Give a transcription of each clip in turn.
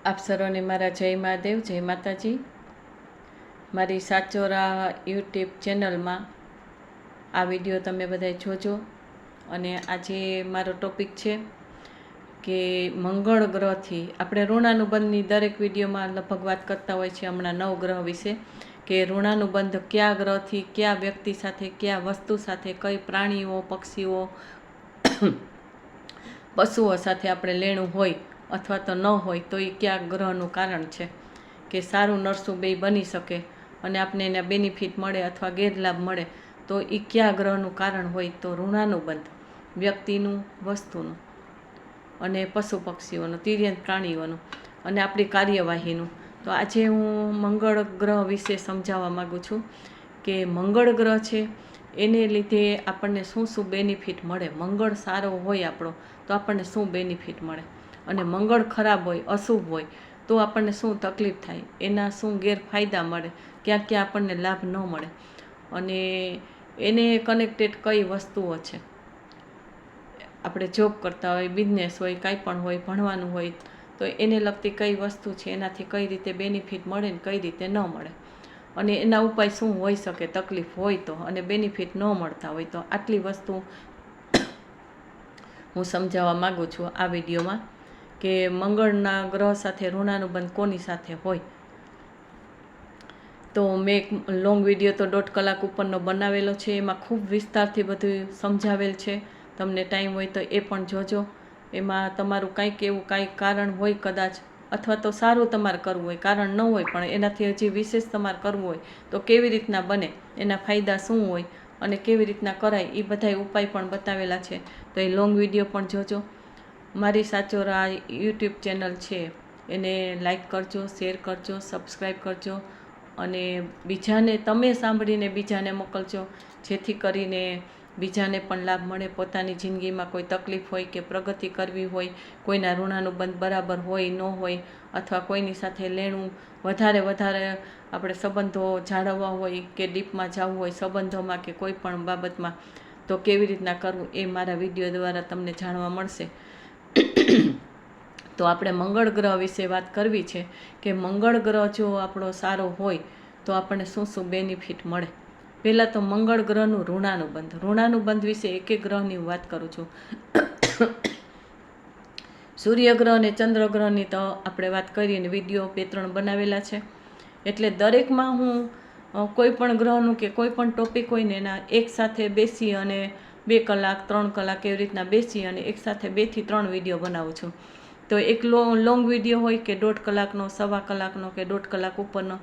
આપ સર્વને મારા જય મહાદેવ, જય માતાજી. મારી સાચોરા યુટ્યુબ ચેનલમાં આ વિડીયો તમે બધાય જોજો. અને આજે મારો ટોપિક છે કે મંગળ ગ્રહથી આપણે ઋણાનુબંધની દરેક વિડીયોમાં લગભગ વાત કરતા હોય છે હમણાં 9 ગ્રહ વિશે, કે ઋણાનુબંધ કયા ગ્રહથી કયા વ્યક્તિ સાથે, કયા વસ્તુ સાથે, કઈ પ્રાણીઓ, પક્ષીઓ, પશુઓ સાથે આપણે લેણું હોય અથવા તો ન હોય તો એ કયા ગ્રહનું કારણ છે કે સારું નરસું બે બની શકે અને આપણે એના બેનિફિટ મળે અથવા ગેરલાભ મળે, તો એ કયા ગ્રહનું કારણ હોય? તો ઋણાનુબંધ વ્યક્તિનું, વસ્તુનું અને પશુ પક્ષીઓનું, તિર્યંત પ્રાણીઓનું અને આપણી કાર્યવાહીનું. તો આજે હું મંગળ ગ્રહ વિશે સમજાવવા માગું છું કે મંગળ ગ્રહ છે એને લીધે આપણને શું શું બેનિફિટ મળે. મંગળ સારો હોય આપણો તો આપણને શું બેનિફિટ મળે, અને મંગળ ખરાબ હોય, અશુભ હોય તો આપણને શું તકલીફ થાય, એના શું ગેરફાયદા મળે, ક્યાં ક્યાં આપણને લાભ ન મળે, અને એને કનેક્ટેડ કઈ વસ્તુઓ છે. આપણે જોબ કરતા હોય, બિઝનેસ હોય, કાંઈ પણ હોય, ભણવાનું હોય, તો એને લગતી કઈ વસ્તુ છે, એનાથી કઈ રીતે બેનિફિટ મળે ને કઈ રીતે ન મળે, અને એના ઉપાય શું હોઈ શકે તકલીફ હોય તો, અને બેનિફિટ ન મળતા હોય તો. આટલી વસ્તુ હું સમજાવવા માગું છું આ વિડીયોમાં કે મંગળના ગ્રહ સાથે ઋણાનુબંધ કોની સાથે હોય. તો મેં એક લોંગ વિડીયો તો 1.5 કલાક ઉપરનો બનાવેલો છે, એમાં ખૂબ વિસ્તારથી બધું સમજાવેલ છે. તમને ટાઈમ હોય તો એ પણ જોજો. એમાં તમારું કંઈક એવું કાંઈક કારણ હોય કદાચ, અથવા તો સારું તમારે કરવું હોય, કારણ ન હોય પણ એનાથી હજી વિશેષ તમારે કરવું હોય તો કેવી રીતના બને, એના ફાયદા શું હોય અને કેવી રીતના કરાય, એ બધાય ઉપાય પણ બતાવેલા છે. તો એ લોંગ વિડીયો પણ જોજો. મારી સાચોરા યુટ્યુબ ચેનલ છે એને લાઈક કરજો, શેર કરજો, સબસ્ક્રાઈબ કરજો, અને બીજાને તમે સાંભળીને બીજાને મોકલજો, જેથી કરીને બીજાને પણ લાભ મળે. પોતાની જિંદગીમાં કોઈ તકલીફ હોય કે પ્રગતિ કરવી હોય, કોઈના ઋણાનુબંધ બરાબર હોય ન હોય, અથવા કોઈની સાથે લેણું વધારે આપણે સંબંધો જાળવવા હોય કે ડીપમાં જવું હોય સંબંધોમાં કે કોઈ પણ બાબતમાં, તો કેવી રીતના કરવું એ મારા વિડીયો દ્વારા તમને જાણવા મળશે. તો આપણે મંગળ ગ્રહ વિશે વાત કરવી છે કે મંગળ ગ્રહ જો આપણો સારો હોય તો આપણને શું શું બેનિફિટ મળે. પહેલાં તો મંગળ ગ્રહનું ઋણાનુબંધ વિશે એક એક ગ્રહની વાત કરું છું. સૂર્યગ્રહ અને ચંદ્રગ્રહની તો આપણે વાત કરીને વિડીયો 2-3 બનાવેલા છે. એટલે દરેકમાં હું કોઈ પણ ગ્રહનું કે કોઈ પણ ટોપિક હોય ને એના એક સાથે બેસી અને 2 કલાક 3 કલાક એવી રીતના બેસી અને એક સાથે 2 થી 3 વિડીયો બનાવું છું. તો એક લોંગ વિડીયો હોય કે 1.5 કલાકનો, 1.25 કલાકનો કે 1.5 કલાક ઉપરનો,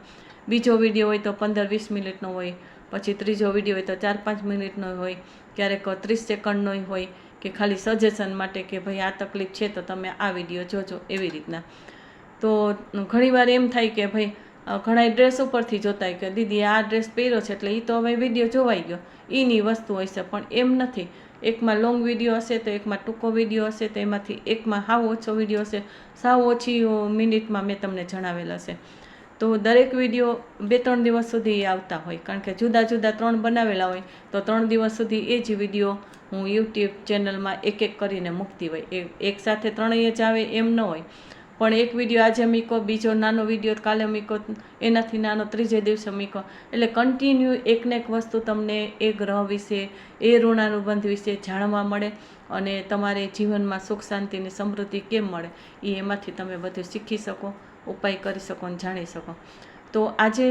બીજો વિડીયો હોય તો 15-20 મિનિટનો હોય, પછી ત્રીજો વિડીયો હોય તો 4-5 મિનિટનો હોય, ક્યારેક 30 સેકન્ડનો હોય, કે ખાલી સજેશન માટે કે ભાઈ આ તકલીફ છે તો તમે આ વિડીયો જોજો, એવી રીતના. તો ઘણીવાર એમ થાય કે ભાઈ ઘણા ડ્રેસ ઉપરથી જોતા હોય કે દીદી આ ડ્રેસ પહેર્યો છે એટલે એ તો હવે વિડીયો જોવાઈ ગયો, એની વસ્તુ હોય છે. પણ એમ નથી. એકમાં લોંગ વિડીયો હશે તો એકમાં ટૂંકો વિડીયો હશે, તો એમાંથી એકમાં સાવ ઓછો વિડીયો હશે, સાવ ઓછી મિનિટમાં મેં તમને જણાવેલ હશે. તો દરેક વિડીયો 2-3 દિવસ સુધી આવતા હોય, કારણ કે જુદા જુદા 3 બનાવેલા હોય તો 3 દિવસ સુધી એ જ વિડીયો હું યુટ્યુબ ચેનલમાં એક એક કરીને મૂકતી હોય. એક સાથે 3 જ આવે એમ ન હોય, પણ એક વિડીયો આજે મૂકો, બીજો નાનો વિડીયો કાલે મૂકો, એનાથી નાનો ત્રીજે દિવસે મૂકો, એટલે કન્ટિન્યુ એકને એક વસ્તુ તમને એ ગ્રહ વિશે, એ ઋણાનુબંધ વિશે જાણવા મળે, અને તમારે જીવનમાં સુખ શાંતિ અને સમૃદ્ધિ કેમ મળે એ એમાંથી તમે બધું શીખી શકો, ઉપાય કરી શકો અને જાણી શકો. તો આજે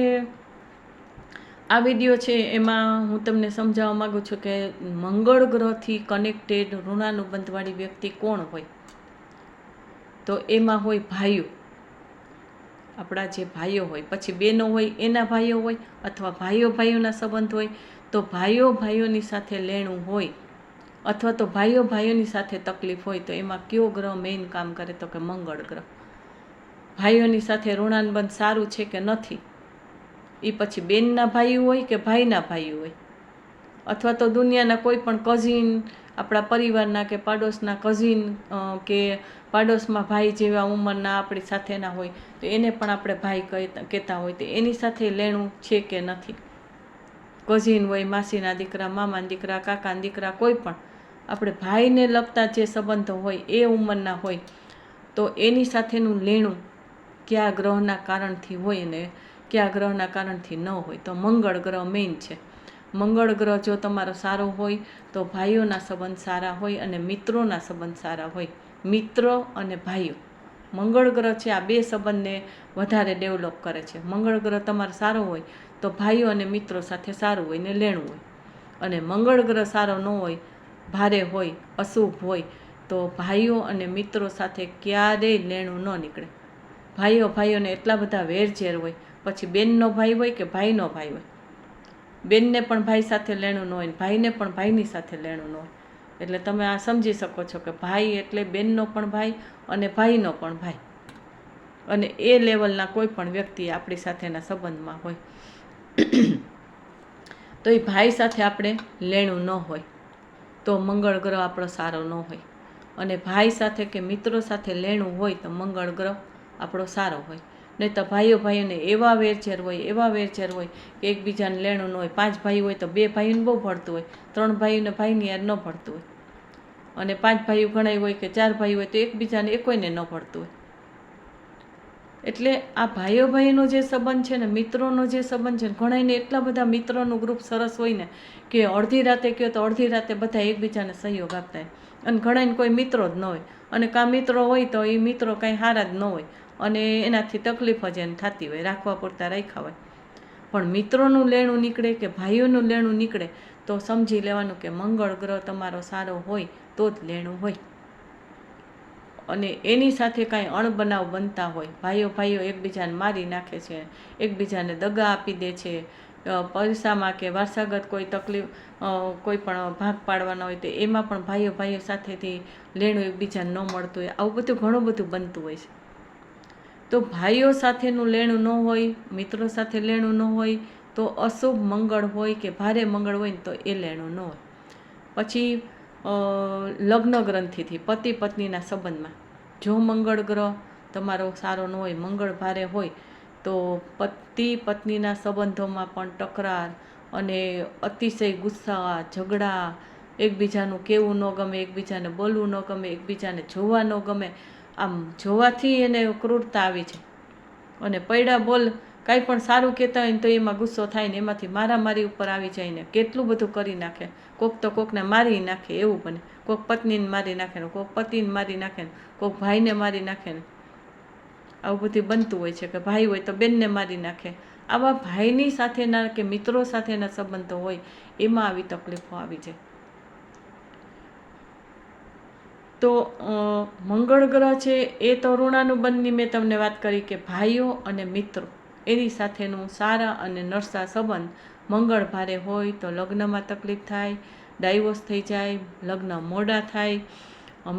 આ વિડીયો છે એમાં હું તમને સમજાવવા માગું છું કે મંગળ ગ્રહથી કનેક્ટેડ ઋણાનુબંધવાળી વ્યક્તિ કોણ હોય. તો એમાં હોય ભાઈઓ, આપણા જે ભાઈઓ હોય, પછી બહેનો હોય એના ભાઈઓ હોય, અથવા ભાઈઓના સંબંધ હોય, તો ભાઈઓની સાથે લેણું હોય, અથવા તો ભાઈઓની સાથે તકલીફ હોય, તો એમાં કયો ગ્રહ મેઇન કામ કરે? તો કે મંગળ ગ્રહ. ભાઈઓની સાથે ઋણાનુબંધ સારું છે કે નથી, એ પછી બેનના ભાઈઓ હોય કે ભાઈના ભાઈઓ હોય, અથવા તો દુનિયાના કોઈ પણ કઝિન, આપણા પરિવારના કે પાડોશના કઝિન, કે પાડોશમાં ભાઈ જેવા ઉંમરના આપણી સાથેના હોય તો એને પણ આપણે ભાઈ કહેતા હોય, તો એની સાથે લેણું છે કે નથી. કઝિન હોય, માસીના દીકરા, મામાના દીકરા, કાકાના દીકરા, કોઈ પણ આપણે ભાઈને લગતા જે સંબંધો હોય એ ઉંમરના હોય તો એની સાથેનું લેણું કયા ગ્રહના કારણથી હોય ને કયા ગ્રહના કારણથી ન હોય. તો મંગળ ગ્રહ મેઇન છે. મંગળ ગ્રહ જો તમારો સારો હોય તો ભાઈઓના સંબંધ સારા હોય અને મિત્રોના સંબંધ સારા હોય. મિત્ર અને ભાઈઓ, મંગળ ગ્રહ છે, આ બે સંબંધને વધારે ડેવલપ કરે છે. મંગળ ગ્રહ તમારો સારો હોય તો ભાઈઓ અને મિત્રો સાથે સારું હોય ને લેણું હોય. અને મંગળ ગ્રહ સારો ન હોય, ભારે હોય, અશુભ હોય તો ભાઈઓ અને મિત્રો સાથે ક્યારેય લેણું ન નીકળે. ભાઈઓને એટલા બધા વેરઝેર હોય. પછી બેનનો ભાઈ હોય કે ભાઈનો ભાઈ હોય, બેનને પણ ભાઈ સાથે લેણું ન હોય, ભાઈને પણ ભાઈની સાથે લેણું ન હોય. એટલે તમે આ સમજી શકો છો કે ભાઈ એટલે બેનનો પણ ભાઈ અને ભાઈનો પણ ભાઈ. અને એ લેવલના કોઈ પણ વ્યક્તિ આપણી સાથેના સંબંધમાં હોય તો એ ભાઈ સાથે આપણે લેણું ન હોય તો મંગળ ગ્રહ આપણો સારો ન હોય. અને ભાઈ સાથે કે મિત્રો સાથે લેણું હોય તો મંગળ ગ્રહ આપણો સારો હોય. નહીં તો ભાઈઓને એવા વેરઝેર હોય કે એકબીજાને લેણું ન હોય. 5 ભાઈ હોય તો 2 ભાઈઓને બહુ ભળતું હોય, 3 ભાઈઓને ભાઈની યાર ન ભળતું હોય. અને 5 ભાઈઓ ઘણા હોય કે 4 ભાઈ હોય તો એકબીજાને કોઈને ન ભળતું હોય. એટલે આ ભાઈઓનો જે સંબંધ છે ને, મિત્રોનો જે સંબંધ છે ને, ઘણાને એટલા બધા મિત્રોનું ગ્રુપ સરસ હોય ને કે અડધી રાતે કહો તો અડધી રાતે બધા એકબીજાને સહયોગ આપતા હોય. અને ઘણાને કોઈ મિત્રો જ ન હોય, અને કાં મિત્રો હોય તો એ મિત્રો કાંઈ સારા જ ન હોય અને એનાથી તકલીફ જ એને થતી હોય, રાખવા પૂરતા રાખ્યા હોય. પણ મિત્રોનું લેણું નીકળે કે ભાઈઓનું લેણું નીકળે તો સમજી લેવાનું કે મંગળ ગ્રહ તમારો સારો હોય તો જ લેણું હોય. અને એની સાથે કાંઈ અણબનાવ બનતા હોય, ભાઈઓ એકબીજાને મારી નાખે છે, એકબીજાને દગા આપી દે છે, પૈસામાં કે વારસાગત કોઈ તકલીફ, કોઈ પણ ભાગ પાડવાના હોય તો એમાં પણ ભાઈઓ સાથેથી લેણું એકબીજાને ન મળતું હોય, આવું બધું ઘણું બધું બનતું હોય છે. તો ભાઈઓ સાથેનું લેણું ન હોય, મિત્રો સાથે લેણું ન હોય તો અશુભ મંગળ હોય કે ભારે મંગળ હોય ને તો એ લેણું ન હોય. પછી લગ્ન ગ્રંથિથી પતિ પત્નીના સંબંધમાં જો મંગળ ગ્રહ તમારો સારો ન હોય, મંગળ ભારે હોય તો પતિ પત્નીના સંબંધોમાં પણ તકરાર અને અતિશય ગુસ્સા, ઝઘડા, એકબીજાનું કહેવું ન ગમે, એકબીજાને બોલવું ન ગમે, એકબીજાને જોવા ન ગમે. આમ જોવાથી એને ક્રૂરતા આવી છે. અને પૈડા બોલ કાંઈ પણ સારું કહેતા હોય ને તો એમાં ગુસ્સો થાય ને એમાંથી મારામારી ઉપર આવી જાય ને કેટલું બધું કરી નાખે. કોક તો કોકને મારી નાખે એવું બને. કોક પત્નીને મારી નાખે ને, કોક પતિને મારી નાખે ને, કોક ભાઈને મારી નાખે ને. આવું બધું બનતું હોય છે કે ભાઈ હોય તો બેનને મારી નાખે. આવા ભાઈની સાથેના કે મિત્રો સાથેના સંબંધો હોય એમાં આવી તકલીફો આવી જાય. તો મંગળ ગ્રહ છે એ તો ઋણાનુબંધની મેં તમને વાત કરી કે ભાઈઓ અને મિત્રો એની સાથેનું સારા અને નરસા સંબંધ મંગળ ભારે હોય તો લગ્નમાં તકલીફ થાય, ડાયવોર્સ થઈ જાય, લગ્ન મોડા થાય,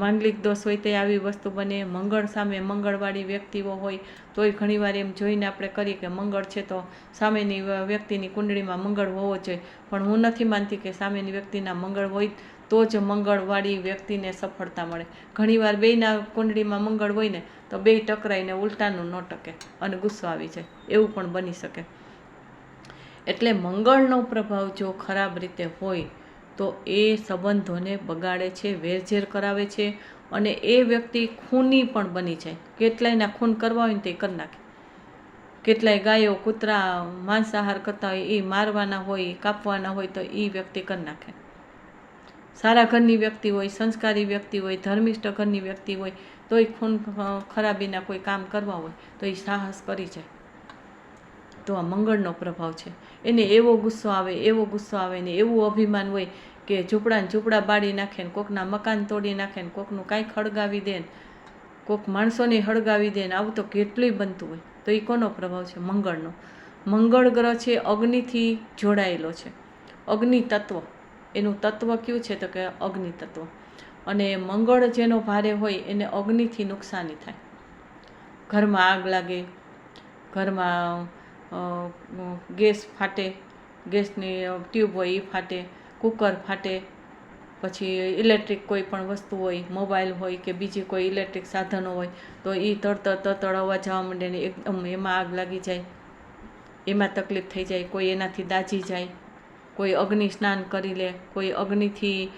માંગલિક દોષ હોય તે આવી વસ્તુ બને. મંગળ સામે મંગળવાળી વ્યક્તિઓ હોય તોય ઘણીવાર એમ જોઈને આપણે કરીએ કે મંગળ છે તો સામેની વ્યક્તિની કુંડળીમાં મંગળ હોવો જોઈએ. પણ હું નથી માનતી કે સામેની વ્યક્તિના મંગળ હોય તો જ મંગળવાળી વ્યક્તિને સફળતા મળે. ઘણીવાર બેયના કુંડળીમાં મંગળ હોય ને તો બેય ટકરાઈને ઉલટાનું ન ટકે અને ગુસ્સો આવી જાય, એવું પણ બની શકે. એટલે મંગળનો પ્રભાવ જો ખરાબ રીતે હોય તો એ સંબંધોને બગાડે છે, વેરઝેર કરાવે છે અને એ વ્યક્તિ ખૂની પણ બની જાય. કેટલાયના ખૂન કરવા હોય ને તે કરી નાખે. કેટલાય ગાયો, કૂતરા માંસાહાર કરતા હોય એ મારવાના હોય, કાપવાના હોય તો એ વ્યક્તિ કરી નાખે. સારા ઘરની વ્યક્તિ હોય, સંસ્કારી વ્યક્તિ હોય, ધર્મિષ્ઠ ઘરની વ્યક્તિ હોય તો એ ખૂન ખરાબીના કોઈ કામ કરવા હોય તો એ સાહસ કરી જાય. તો આ મંગળનો પ્રભાવ છે. એને એવો ગુસ્સો આવે ને એવું અભિમાન હોય કે ઝૂંપડા બાળી નાખે ને, કોકના મકાન તોડી નાખે ને, કોકનું કાંઈક હળગાવી દે ને, કોક માણસોને હળગાવી દે ને, આવું તો કેટલું બનતું હોય. તો એ કોનો પ્રભાવ છે? મંગળનો. મંગળ ગ્રહ છે અગ્નિથી જોડાયેલો છે. અગ્નિ તત્વ, એનું તત્વ કયું છે તો કે અગ્નિ તત્વ. અને મંગળ જેનો ભારે હોય એને અગ્નિથી નુકસાની થાય. ઘરમાં આગ લાગે, ઘરમાં ગેસ ફાટે, ગેસની ટ્યુબ હોય એ ફાટે, કુકર ફાટે, પછી ઇલેક્ટ્રિક કોઈ પણ વસ્તુ હોય, મોબાઈલ હોય કે બીજી કોઈ ઇલેક્ટ્રિક સાધનો હોય તો એ તડતડ અવાજ આવવા માંડે ને એકદમ એમાં આગ લાગી જાય, એમાં તકલીફ થઈ જાય. કોઈ એનાથી દાઝી જાય, કોઈ અગ્નિ સ્નાન કરી લે, કોઈ અગ્નિથી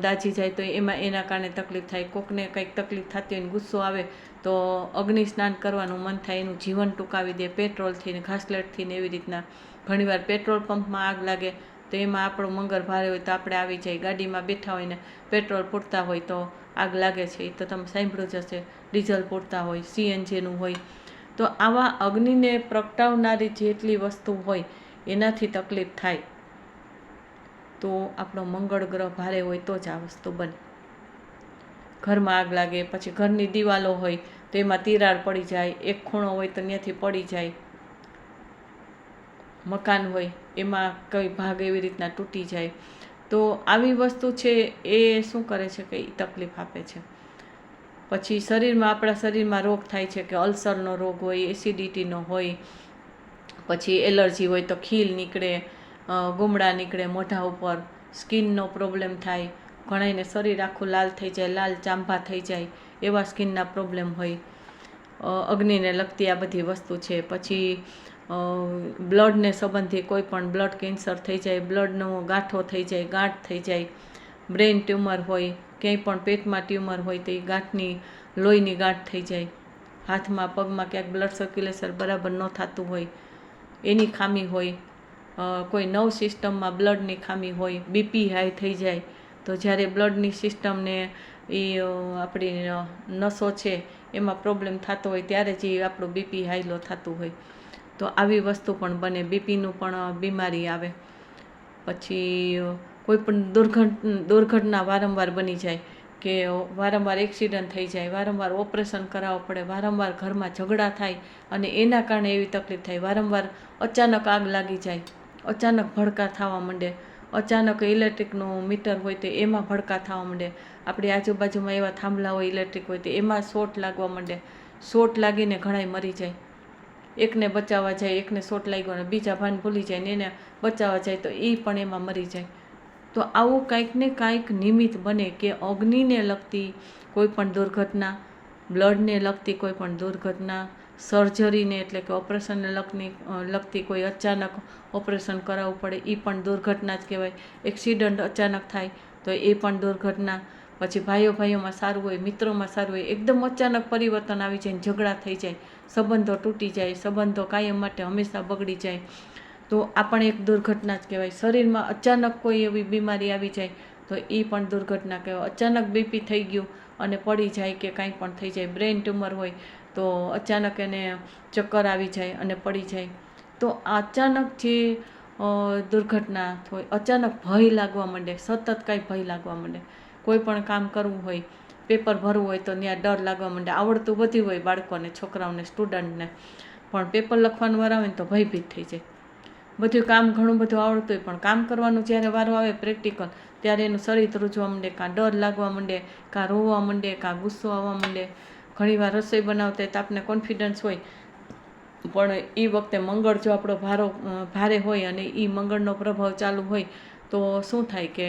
દાઝી જાય તો એમાં એના કારણે તકલીફ થાય. કોકને કંઈક તકલીફ થતી હોય ને ગુસ્સો આવે તો અગ્નિ સ્નાન કરવાનું મન થાય, એનું જીવન ટૂંકાવી દે પેટ્રોલથી ને ઘાસલેટથી ને એવી રીતના. ઘણીવાર પેટ્રોલ પંપમાં આગ લાગે તો એમાં આપણો મંગળ ભારે હોય તો આપણે આવી જાય. ગાડીમાં બેઠા હોય ને પેટ્રોલ પૂરતા હોય તો આગ લાગે છે, એ તો તમે સાંભળ્યું જ હશે. ડીઝલ પૂરતા હોય, સીએનજીનું હોય. તો આવા અગ્નિને પ્રગટાવનારી જેટલી વસ્તુ હોય એનાથી તકલીફ થાય તો આપણો મંગળ ગ્રહ ભારે હોય તો જ આ વસ્તુ બને. ઘરમાં આગ લાગે, પછી ઘરની દિવાલો હોય તો એમાં તિરાડ પડી જાય, એક ખૂણો હોય તો ત્યાંથી પડી જાય. મકાન હોય એમાં કઈ ભાગ એવી રીતના તૂટી જાય. તો આવી વસ્તુ છે એ શું કરે છે કે એ તકલીફ આપે છે. પછી આપણા શરીરમાં રોગ થાય છે કે અલ્સરનો રોગ હોય, એસિડિટીનો હોય, પછી એલર્જી હોય તો ખીલ નીકળે, ગુમડા નીકળે મોઢા ઉપર, સ્કિનનો પ્રોબ્લેમ થાય. ઘણાઈને શરીર આખું લાલ થઈ જાય, લાલ ચાંભા થઈ જાય, એવા સ્કિનના પ્રોબ્લેમ હોય. અગ્નિને લગતી આ બધી વસ્તુ છે. પછી બ્લડને સંબંધી કોઈ પણ બ્લડ કેન્સર થઈ જાય, બ્લડનો ગાંઠો થઈ જાય, ગાંઠ થઈ જાય, બ્રેઇન ટ્યુમર હોય, ક્યાંય પણ પેટમાં ટ્યુમર હોય તો એ ગાંઠની લોહીની ગાંઠ થઈ જાય. હાથમાં પગમાં ક્યાંક બ્લડ સર્ક્યુલેશન બરાબર ન થતું હોય એની ખામી હોય. કોઈ નવ સિસ્ટમમાં બ્લડની ખામી હોય, બીપી હાઈ થઈ જાય તો જ્યારે બ્લડની સિસ્ટમને એ આપણી નસો છે એમાં પ્રોબ્લેમ થતો હોય ત્યારે જ એ આપણું બીપી હાઈ લો થતું હોય. તો આવી વસ્તુ પણ બને, બીપીનું પણ બીમારી આવે. પછી કોઈ પણ દુર્ઘટના વારંવાર બની જાય કે વારંવાર એક્સિડન્ટ થઈ જાય, વારંવાર ઓપરેશન કરાવવું પડે, વારંવાર ઘરમાં ઝઘડા થાય અને એના કારણે એવી તકલીફ થાય. વારંવાર અચાનક આગ લાગી જાય, અચાનક ભડકા થવા માંડે, અચાનક ઇલેક્ટ્રિકનું મીટર હોય તો એમાં ભડકા થવા માંડે. આપણી આજુબાજુમાં એવા થાંભલા હોય ઇલેક્ટ્રિક હોય તો એમાં શોર્ટ લાગવા માંડે. શોર્ટ લાગીને ઘણાય મરી જાય. એકને બચાવવા જાય, એકને શોર્ટ લાગ્યો અને બીજા ભાન ભૂલી જાય ને એને બચાવવા જાય તો એ પણ એમાં મરી જાય. તો આવું કાંઈક ને કાંઈક નિમિત્ત બને કે અગ્નિને લગતી કોઈ પણ દુર્ઘટના, બ્લડને લગતી કોઈ પણ દુર્ઘટના, સર્જરીને એટલે કે ઓપરેશનને લગતી કોઈ અચાનક ઓપરેશન કરાવવું પડે એ પણ દુર્ઘટના જ કહેવાય. એક્સિડન્ટ અચાનક થાય તો એ પણ દુર્ઘટના. પછી ભાઈઓમાં સારું હોય, મિત્રોમાં સારું હોય, એકદમ અચાનક પરિવર્તન આવી જાય, ઝઘડા થઈ જાય, સંબંધો તૂટી જાય, સંબંધો કાયમ માટે હંમેશા બગડી જાય તો આ પણ એક દુર્ઘટના જ કહેવાય. શરીરમાં અચાનક કોઈ એવી બીમારી આવી જાય તો એ પણ દુર્ઘટના કહેવાય. અચાનક બીપી થઈ ગયું અને પડી જાય કે કાંઈ પણ થઈ જાય, બ્રેઇન ટ્યુમર હોય તો અચાનક એને ચક્કર આવી જાય અને પડી જાય. તો અચાનક જે દુર્ઘટના હોય, અચાનક ભય લાગવા માંડે, સતત કાંઈ ભય લાગવા માંડે. કોઈ પણ કામ કરવું હોય, પેપર ભરવું હોય તો ત્યાં ડર લાગવા માંડે. આવડતું બધું હોય બાળકોને, છોકરાઓને, સ્ટુડન્ટને, પણ પેપર લખવાનું વાર આવે ને તો ભયભીત થઈ જાય. બધું કામ ઘણું બધું આવડતું હોય પણ કામ કરવાનું જ્યારે વારો આવે પ્રેક્ટિકલ ત્યારે એનું શરીર ધ્રુજવા માંડે, કાં ડર લાગવા માંડે, કાં રોવા માંડે, કાં ગુસ્સો આવવા માંડે. ઘણીવાર રસોઈ બનાવતા તો આપણને કોન્ફિડન્સ હોય પણ એ વખતે મંગળ જો આપણો ભારે હોય અને એ મંગળનો પ્રભાવ ચાલુ હોય તો શું થાય કે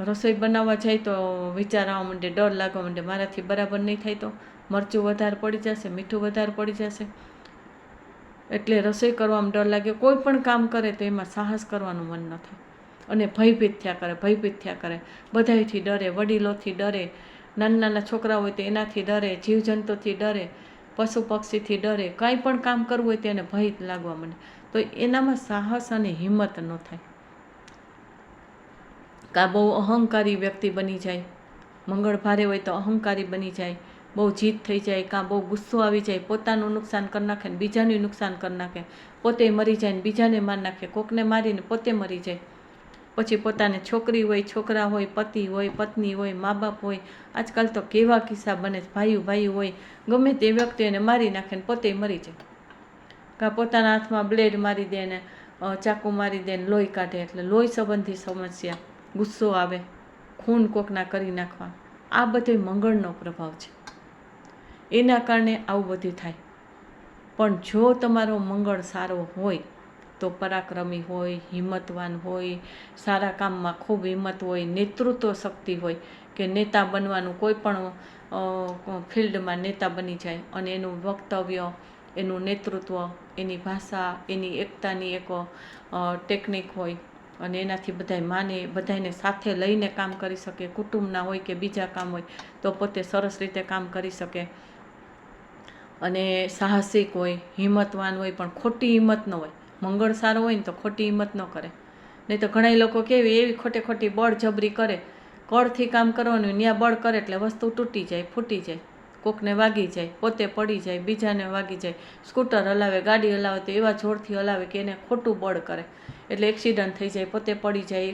રસોઈ બનાવવા જાય તો વિચાર આવવા માંડે, ડર લાગવા માંડે, મારાથી બરાબર નહીં થાય તો મરચું વધારે પડી જશે, મીઠું વધારે પડી જશે. એટલે રસોઈ કરવામાં ડર લાગે. કોઈ પણ કામ કરે તો એમાં સાહસ કરવાનું મન ન થાય અને ભયભીત થયા કરે. બધાયથી ડરે, વડીલોથી ડરે, નાના છોકરા હોય તો એનાથી ડરે, જીવજંતુથી ડરે, પશુ પક્ષીથી ડરે. કાંઈ પણ કામ કરવું હોય તો એને ભય લાગવા માંડે. તો એનામાં સાહસ અને હિંમત ન થાય. કાં બહુ અહંકારી વ્યક્તિ બની જાય, મંગળ ભારે હોય તો અહંકારી બની જાય, બહુ જીદ થઈ જાય, કાં બહુ ગુસ્સો આવી જાય, પોતાનું નુકસાન કરી નાખે ને બીજાનું નુકસાન કરી નાખે, પોતે મરી જાય ને બીજાને મારી નાખે, કોકને મારીને પોતે મરી જાય. પછી પોતાને છોકરી હોય, છોકરા હોય, પતિ હોય, પત્ની હોય, મા બાપ હોય. આજકાલ તો કેવા કિસ્સા બને છે, ભાઈ હોય, ગમે તે વ્યક્તિ એને મારી નાખે ને પોતે મરી જાય. કાં પોતાના હાથમાં બ્લેડ મારી દે ને ચાકુ મારી દે ને લોહી કાઢે. એટલે લોહી સંબંધી સમસ્યા, ગુસ્સો આવે, ખૂન કોકના કરી નાખવા, આ બધો મંગળનો પ્રભાવ છે. એના કારણે આવું બધું થાય. પણ જો તમારો મંગળ સારો હોય તો પરાક્રમી હોય, હિંમતવાન હોય, સારા કામમાં ખૂબ હિંમત હોય, નેતૃત્વ શક્તિ હોય કે નેતા બનવાનું, કોઈ પણ ફિલ્ડમાં નેતા બની જાય અને એનું વક્તવ્ય, એનું નેતૃત્વ, એની ભાષા, એની એકતાની એક ટેકનિક હોય, અને એનાથી બધાય માને, બધાને સાથે લઈને કામ કરી શકે. કુટુંબના હોય કે બીજા કામ હોય તો પોતે સરસ રીતે કામ કરી શકે. અને સાહસિક હોય, હિંમતવાન હોય, પણ ખોટી હિંમત ન હોય. મંગળ સારો હોય ને તો ખોટી હિંમત ન કરે. નહીં તો ઘણા લોકો કેવી એવી ખોટી બળજબરી કરે, કળથી કામ કરવાનું, ન્યા બળ કરે એટલે વસ્તુ તૂટી જાય, ફૂટી જાય, કોકને વાગી જાય, પોતે પડી જાય, બીજાને વાગી જાય. સ્કૂટર હલાવે, ગાડી હલાવે તો એવા જોરથી હલાવે કે એને ખોટું બળ કરે એટલે એક્સિડન્ટ થઈ જાય, પોતે પડી જાય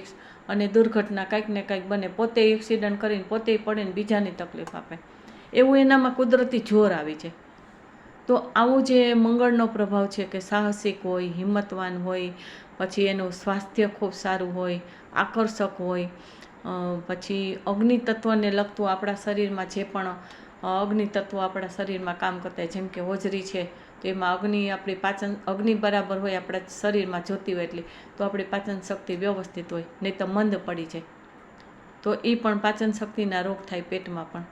અને દુર્ઘટના કાંઈક ને કાંઈક બને. પોતે એક્સિડન્ટ કરીને પોતે પડે ને બીજાને તકલીફ આપે, એવું એનામાં કુદરતી જોર આવી જાય. તો આવું જે મંગળનો પ્રભાવ છે કે સાહસિક હોય, હિંમતવાન હોય, પછી એનું સ્વાસ્થ્ય ખૂબ સારું હોય, આકર્ષક હોય, પછી અગ્નિ તત્વને લગતું આપણા શરીરમાં જે પણ અગ્નિ તત્વો આપણા શરીરમાં કામ કરતા હોય, જેમ કે હોજરી છે તો એમાં આપણી પાચન અગ્નિ બરાબર હોય આપણા શરીરમાં જોતી હોય એટલી, તો આપણી પાચન શક્તિ વ્યવસ્થિત હોય, નહીં તો મંદ પડી જાય તો એ પણ પાચન શક્તિના રોગ થાય પેટમાં પણ.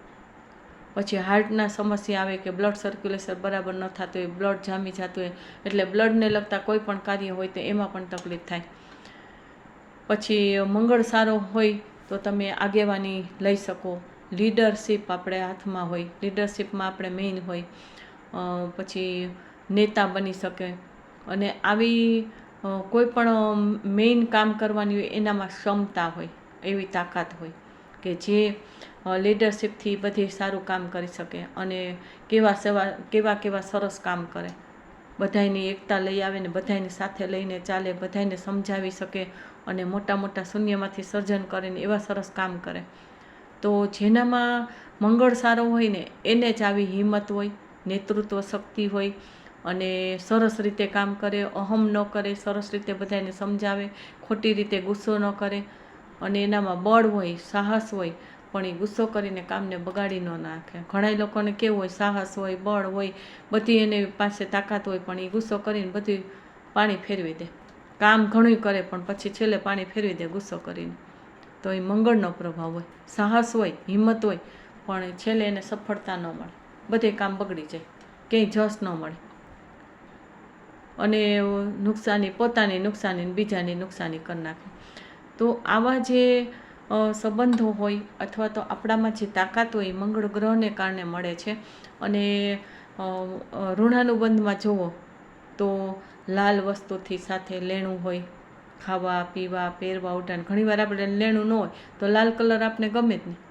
પછી હાર્ટના સમસ્યા આવે કે બ્લડ સર્ક્યુલેશન બરાબર ન થતું હોય, બ્લડ જામી જતું હોય, એટલે બ્લડને લગતા કોઈ પણ કાર્ય હોય તો એમાં પણ તકલીફ થાય. પછી મંગળ સારો હોય તો તમે આગેવાની લઈ શકો, લીડરશીપ આપણે હાથમાં હોય, લીડરશીપમાં આપણે મેઇન હોય, પછી નેતા બની શકે. અને આવી કોઈ પણ મેઇન કામ કરવાની હોય એનામાં ક્ષમતા હોય, એવી તાકાત હોય કે જે લીડરશીપથી બધી સારું કામ કરી શકે અને કેવા સરસ કામ કરે, બધાયની એકતા લઈ આવે ને બધાયની સાથે લઈને ચાલે, બધાયને સમજાવી શકે અને મોટા શૂન્યમાંથી સર્જન કરીને એવા સરસ કામ કરે. તો જેનામાં મંગળ સારો હોય ને એને જ આવી હિંમત હોય, નેતૃત્વ શક્તિ હોય અને સરસ રીતે કામ કરે, અહમ ન કરે, સરસ રીતે બધાને સમજાવે, ખોટી રીતે ગુસ્સો ન કરે અને એનામાં બળ હોય, સાહસ હોય, પણ એ ગુસ્સો કરીને કામને બગાડી ન નાખે. ઘણા લોકોને કેવું હોય, સાહસ હોય, બળ હોય, બધી એની પાસે તાકાત હોય, પણ એ ગુસ્સો કરીને બધું પાણી ફેરવી દે. કામ ઘણું કરે પણ પછી છેલ્લે પાણી ફેરવી દે ગુસ્સો કરીને. તો એ મંગળનો પ્રભાવ હોય. સાહસ હોય, હિંમત હોય, પણ છેલ્લે એને સફળતા ન મળે, બધે કામ બગડી જાય, ક્યાંય જસ ન મળે અને નુકસાની, પોતાની નુકસાની, બીજાની નુકસાની કરી નાખે. તો આવા જે સંબંધો હોય અથવા તો આપણામાં જે તાકાત હોય મંગળ ગ્રહને કારણે મળે છે. અને ઋણાનુબંધમાં જુઓ તો લાલ વસ્તુથી સાથે લેણું હોય, ખાવા પીવા પહેરવા ઉઠાણ. ઘણીવાર આપણે લેણું ન હોય તો લાલ કલર આપણે ગમે જ નહીં,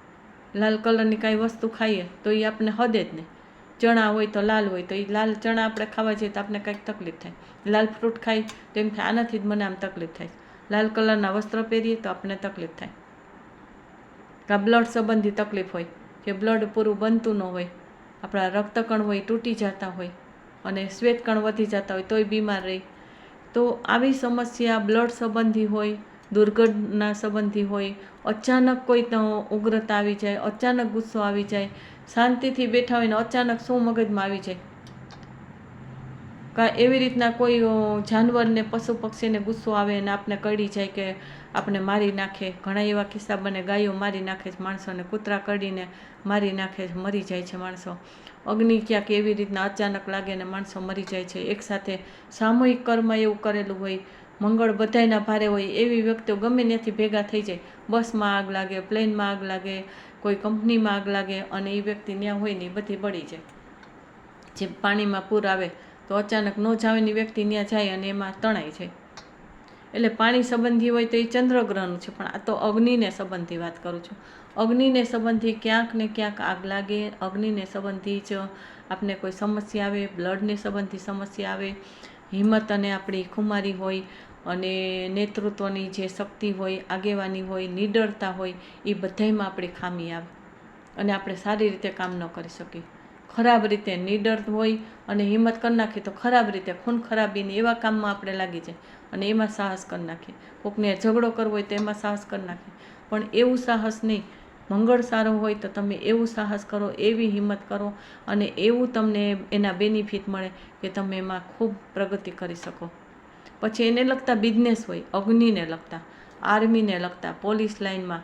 લાલ કલરની કાંઈ વસ્તુ ખાઈએ તો એ આપણે હદે જ નહીં. ચણા હોય તો લાલ હોય તો એ લાલ ચણા આપણે ખાવા જઈએ તો આપણે કાંઈક તકલીફ થાય, લાલ ફ્રૂટ ખાઈ તો એમ થાય આનાથી જ મને આમ તકલીફ થાય, લાલ કલરના વસ્ત્ર પહેરીએ તો આપણને તકલીફ થાય. કાં બ્લડ સંબંધી તકલીફ હોય કે બ્લડ પૂરું બનતું ન હોય, આપણા રક્તકણ હોય તૂટી જતા હોય અને શ્વેતકણ વધી જતા હોય તોય બીમાર રહી. તો આવી સમસ્યા બ્લડ સંબંધી હોય, દુર્ઘટના સંબંધી હોય, અચાનક કોઈ ઉગ્રતા આવી જાય, અચાનક ગુસ્સો આવી જાય, શાંતિથી બેઠા હોય ને અચાનક શું મગજમાં આવી જાય, કાં એવી રીતના કોઈ જાનવરને, પશુ પક્ષીને ગુસ્સો આવે અને આપણે કરડી જાય કે આપણે મારી નાખે. ઘણા એવા કિસ્સા બને, ગાયો મારી નાખે છે માણસોને, કૂતરા કરડીને મારી નાખે છે, મરી જાય છે માણસો. અગ્નિ ક્યાંક એવી રીતના અચાનક લાગે ને માણસો મરી જાય છે. એકસાથે સામૂહિક કર્મ એવું કરેલું હોય, મંગળ બધાયના ભારે હોય, એવી વ્યક્તિઓ ગમે ત્યાંથી ભેગા થઈ જાય, બસમાં આગ લાગે, પ્લેનમાં આગ લાગે, કોઈ કંપનીમાં આગ લાગે અને એ વ્યક્તિ ત્યાં હોય ને એ બધી બળી જાય. જે પાણીમાં પૂર આવે તો અચાનક ન જાવેની વ્યક્તિ ત્યાં જાય અને એમાં તણાઈ જાય. એટલે પાણી સંબંધી હોય તો એ ચંદ્રગ્રહનું છે, પણ આ તો અગ્નિને સંબંધી વાત કરું છું. અગ્નિને સંબંધી ક્યાંક ને ક્યાંક આગ લાગે, અગ્નિને સંબંધી જ આપને કોઈ સમસ્યા આવે, બ્લડને સંબંધી સમસ્યા આવે, હિંમત અને આપણી ખુમારી હોય અને નેતૃત્વની જે શક્તિ હોય, આગેવાની હોય, નીડરતા હોય, એ બધાયમાં આપણી ખામી આવે અને આપણે સારી રીતે કામ ન કરી શકીએ. ખરાબ રીતે નીડર હોય અને હિંમત કરી નાખીએ તો ખરાબ રીતે ખૂન ખરાબીને એવા કામમાં આપણે લાગી જાય અને એમાં સાહસ કરી નાખીએ. કોકને ઝઘડો કરવો હોય તો એમાં સાહસ કરી નાખીએ, પણ એવું સાહસ નહીં. મંગળ સારો હોય તો તમે એવું સાહસ કરો, એવી હિંમત કરો અને એવું તમને એના બેનિફિટ મળે કે તમે એમાં ખૂબ પ્રગતિ કરી શકો. પછી એને લગતા બિઝનેસ હોય, અગ્નિને લગતા, આર્મીને લગતા, પોલીસ લાઇનમાં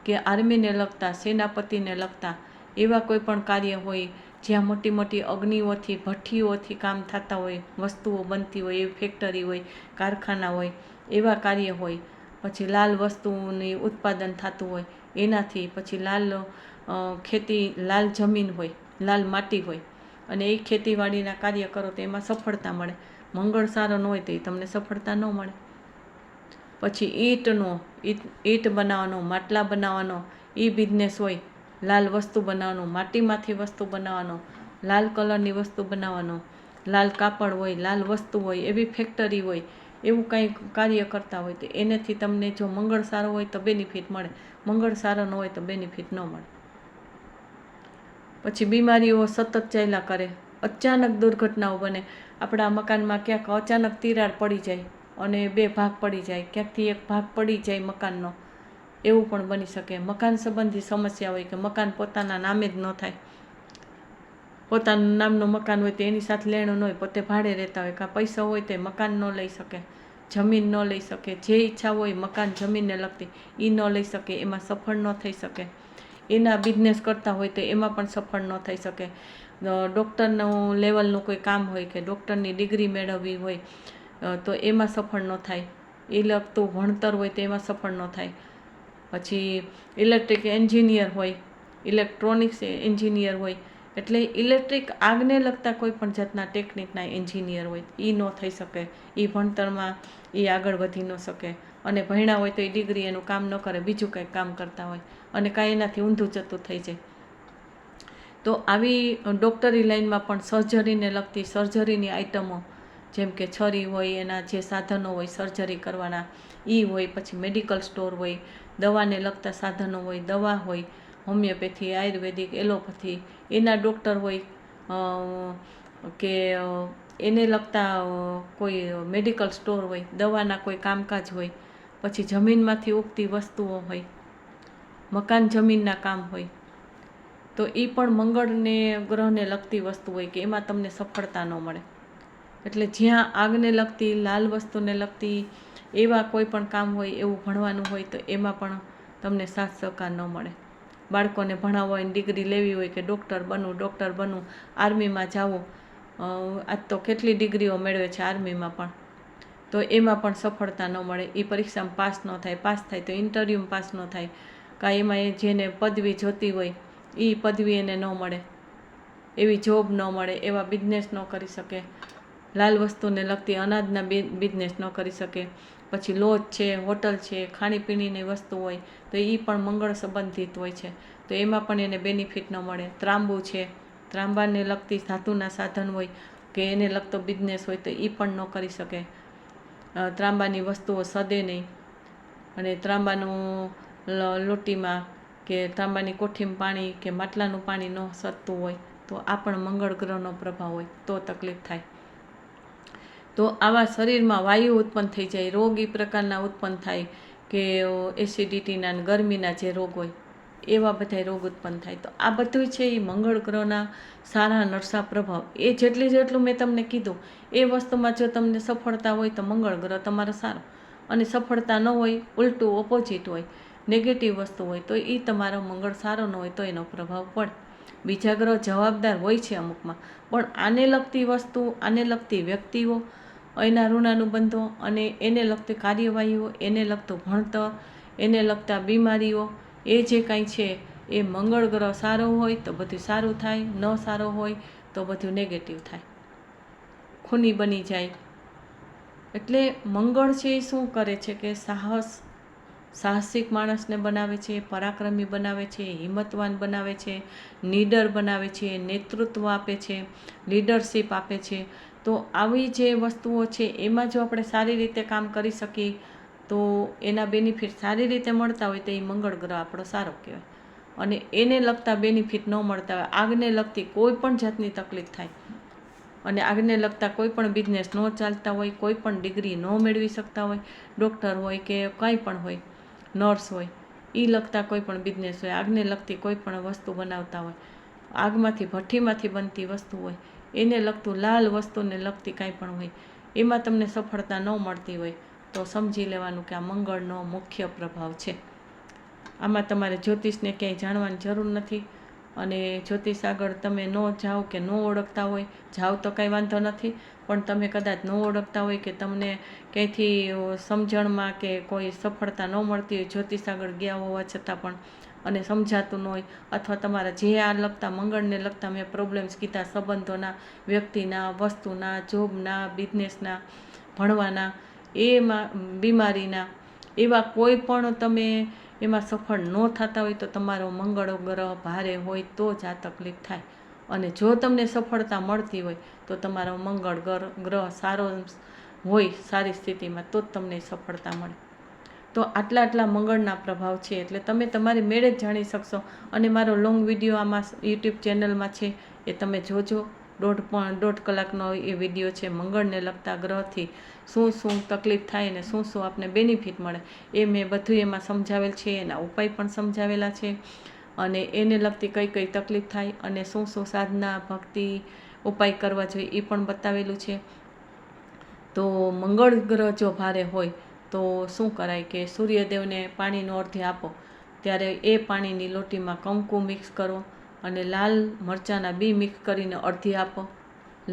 કે આર્મીને લગતા, સેનાપતિને લગતા એવા કોઈ પણ કાર્ય હોય જ્યાં મોટી મોટી અગ્નિઓથી, ભઠ્ઠીઓથી કામ થતા હોય, વસ્તુઓ બનતી હોય, એવી ફેક્ટરી હોય, કારખાના હોય, એવા કાર્ય હોય પછી લાલ વસ્તુની ઉત્પાદન થતું હોય એનાથી, પછી લાલ ખેતી, લાલ જમીન હોય, લાલ માટી હોય અને એ ખેતીવાડીના કાર્ય કરો તો એમાં સફળતા મળે. મંગળ સારો ન હોય તો એ તમને સફળતા ન મળે. પછી ઈંટ બનાવવાનો, માટલા બનાવવાનો એ બિઝનેસ હોય, લાલ વસ્તુ બનાવવાનો, માટીમાંથી વસ્તુ બનાવવાનો, લાલ કલરની વસ્તુ બનાવવાનો, લાલ કાપડ હોય, લાલ વસ્તુ હોય, એવી ફેક્ટરી હોય, એવું કંઈ કાર્ય કરતા હોય તો એનાથી તમને જો મંગળ સારો હોય તો બેનિફિટ મળે, મંગળ સારો ન હોય તો બેનિફિટ ન મળે. પછી બીમારીઓ સતત ચાલ્યા કરે, અચાનક દુર્ઘટનાઓ બને. આપણા મકાનમાં ક્યાંક અચાનક તિરાડ પડી જાય અને 2 ભાગ પડી જાય, ક્યાંકથી એક ભાગ પડી જાય મકાનનો, એવું પણ બની શકે. મકાન સંબંધી સમસ્યા હોય કે મકાન પોતાના નામે જ ન થાય, પોતાનું નામનું મકાન હોય તો એની સાથે લેણું ન હોય, પોતે ભાડે રહેતા હોય, કાં પૈસા હોય તો મકાન ન લઈ શકે, જમીન ન લઈ શકે, જે ઈચ્છા હોય મકાન જમીનને લગતી એ ન લઈ શકે, એમાં સફળ ન થઈ શકે. એના બિઝનેસ કરતા હોય તો એમાં પણ સફળ ન થઈ શકે. ડૉક્ટરનું લેવલનું કોઈ કામ હોય કે ડૉક્ટરની ડિગ્રી મેળવવી હોય તો એમાં સફળ ન થાય. એ લગતું ભણતર હોય તો એમાં સફળ ન થાય. પછી ઇલેક્ટ્રિક એન્જિનિયર હોય, ઇલેક્ટ્રોનિક્સ એન્જિનિયર હોય, એટલે ઇલેક્ટ્રિક આગને લગતા કોઈ પણ જાતના ટેકનિકના એન્જિનિયર હોય એ ન થઈ શકે. એ ભણતરમાં એ આગળ વધી ન શકે અને ભણ્યા હોય તો એ ડિગ્રી એનું કામ ન કરે, બીજું કંઈક કામ કરતા હોય અને કાંઈ એનાથી ઊંધું જતું થઈ જાય. તો આવી ડૉક્ટરી લાઇનમાં પણ સર્જરીને લગતી સર્જરીની આઇટમો, જેમ કે છરી હોય, એના જે સાધનો હોય સર્જરી કરવાના એ હોય, પછી મેડિકલ સ્ટોર હોય, દવાને લગતા સાધનો હોય, દવા હોય, હોમિયોપેથી, આયુર્વેદિક, એલોપેથી, એના ડૉક્ટર હોય કે એને લગતા કોઈ મેડિકલ સ્ટોર હોય, દવાના કોઈ કામકાજ હોય, પછી જમીનમાંથી ઉગતી વસ્તુઓ હોય, મકાન જમીનના કામ હોય, તો એ પણ મંગળને ગ્રહને લગતી વસ્તુ હોય કે એમાં તમને સફળતા ન મળે. એટલે જ્યાં આગને લગતી, લાલ વસ્તુને લગતી એવા કોઈ પણ કામ હોય, એવું ભણવાનું હોય તો એમાં પણ તમને સાથ સહકાર ન મળે. બાળકોને ભણાવવા હોય, ડિગ્રી લેવી હોય કે ડૉક્ટર બનવું, આર્મીમાં જવું, આજ તો કેટલી ડિગ્રીઓ મેળવે છે આર્મીમાં પણ, તો એમાં પણ સફળતા ન મળે. એ પરીક્ષામાં પાસ ન થાય, પાસ થાય તો ઇન્ટરવ્યૂમાં પાસ ન થાય, કાં એમાં જેને પદવી જોતી હોય એ પદવી એને ન મળે, એવી જોબ ન મળે, એવા બિઝનેસ ન કરી શકે, લાલ વસ્તુને લગતી અનાજના બિઝનેસ ન કરી શકે. પછી લોજ છે, હોટલ છે, ખાણીપીણીની વસ્તુ હોય તો એ પણ મંગળ સંબંધિત હોય છે, તો એમાં પણ એને બેનિફિટ ન મળે. ત્રાંબુ છે, ત્રાંબાને લગતી ધાતુના સાધન હોય કે એને લગતો બિઝનેસ હોય તો એ પણ ન કરી શકે. ત્રાંબાની વસ્તુઓ સદે નહીં અને ત્રાંબાનું લોટીમાં કે ત્રાંબાની કોઠીમાં પાણી કે માટલાનું પાણી ન સદતું હોય તો આ પણ મંગળ ગ્રહનો પ્રભાવ હોય તો તકલીફ થાય. તો આવા શરીરમાં વાયુ ઉત્પન્ન થઈ જાય, રોગ એ પ્રકારના ઉત્પન્ન થાય કે એસિડિટીના, ગરમીના જે રોગ હોય એવા બધા રોગ ઉત્પન્ન થાય. તો આ બધું છે એ મંગળ ગ્રહના સારા નરસા પ્રભાવ. એ જેટલું મેં તમને કીધું એ વસ્તુમાં જો તમને સફળતા હોય તો મંગળ ગ્રહ તમારો સારો, અને સફળતા ન હોય, ઉલટું ઓપોઝિટ હોય, નેગેટિવ વસ્તુ હોય તો એ તમારો મંગળ સારો ન હોય તો એનો પ્રભાવ પડે. બીજા ગ્રહ જવાબદાર હોય છે અમુકમાં, પણ આને લગતી વસ્તુ, આને લગતી વ્યક્તિઓ, એના ઋણાનુબંધો અને એને લગતી કાર્યવાહીઓ, એને લગતું ભણતર, એને લગતા બીમારીઓ, એ જે કાંઈ છે એ મંગળ ગ્રહ સારો હોય તો બધું સારું થાય, ન સારો હોય તો બધું નેગેટિવ થાય, ખૂની બની જાય. એટલે મંગળ છે એ શું કરે છે કે સાહસિક માણસને બનાવે છે, પરાક્રમી બનાવે છે, હિંમતવાન બનાવે છે, નીડર બનાવે છે, નેતૃત્વ આપે છે, લીડરશિપ આપે છે. તો આવી જે વસ્તુઓ છે એમાં જો આપણે સારી રીતે કામ કરી શકીએ તો એના બેનિફિટ સારી રીતે મળતા હોય તો એ મંગળ ગ્રહ આપણો સારો કહેવાય. અને એને લગતા બેનિફિટ ન મળતા હોય, આગને લગતી કોઈ પણ જાતની તકલીફ થાય અને આગને લગતા કોઈ પણ બિઝનેસ ન ચાલતા હોય, કોઈ પણ ડિગ્રી ન મેળવી શકતા હોય, ડૉક્ટર હોય કે કંઈ પણ હોય, નર્સ હોય, એ લગતા કોઈ પણ બિઝનેસ હોય, આગને લગતી કોઈ પણ વસ્તુ બનાવતા હોય, આગમાંથી ભઠ્ઠીમાંથી બનતી વસ્તુ હોય, એને લગતું લાલ વસ્તુને લગતી કાંઈ પણ હોય, એમાં તમને સફળતા ન મળતી હોય તો સમજી લેવાનું કે આ મંગળનો મુખ્ય પ્રભાવ છે. આમાં તમારે જ્યોતિષને ક્યાંય જાણવાની જરૂર નથી. અને જ્યોતિષ આગળ તમે ન જાઓ કે ન ઓળખતા હોય, જાઓ તો કાંઈ વાંધો નથી, પણ તમે કદાચ ન ઓળખતા હોય કે તમને ક્યાંયથી સમજણમાં કે કોઈ સફળતા ન મળતી હોય જ્યોતિષ આગળ ગયા હોવા છતાં પણ, અને સમજાતું ન હોય, અથવા તમારા જે આ લગતા મંગળને લગતા મેં પ્રોબ્લેમ્સ કીધા, સંબંધોના, વ્યક્તિના, વસ્તુના, જોબના, બિઝનેસના, ભણવાના, એમાં બીમારીના, એવા કોઈ પણ તમે એમાં સફળ ન થતા હોય તો તમારો મંગળ ગ્રહ ભારે હોય તો જ આ તકલીફ થાય. અને જો તમને સફળતા મળતી હોય તો તમારો મંગળ ગ્રહ સારો હોય, સારી સ્થિતિમાં, તો જ તમને સફળતા મળે. તો આટલા મંગળના પ્રભાવ છે, એટલે તમે તમારી મેળે જ જાણી શકશો. અને મારો લોંગ વિડીયો આમાં યુટ્યુબ ચેનલમાં છે, એ તમે જોજો. 1.5 કલાકનો એ વિડીયો છે, મંગળને લગતા ગ્રહથી શું શું તકલીફ થાય ને શું શું આપને બેનિફિટ મળે એ મેં બધું એમાં સમજાવેલ છે. એના ઉપાય પણ સમજાવેલા છે, અને એને લગતી કઈ કઈ તકલીફ થાય અને શું શું સાધના, ભક્તિ, ઉપાય કરવા જોઈએ એ પણ બતાવેલું છે. તો મંગળ ગ્રહ જો ભારે હોય તો શું કરાય કે સૂર્યદેવને પાણીનો અર્ધ્ય આપો, ત્યારે એ પાણીની લોટીમાં કંકુ મિક્સ કરો અને લાલ મરચાંના બી મિક્સ કરીને અડધી આપો,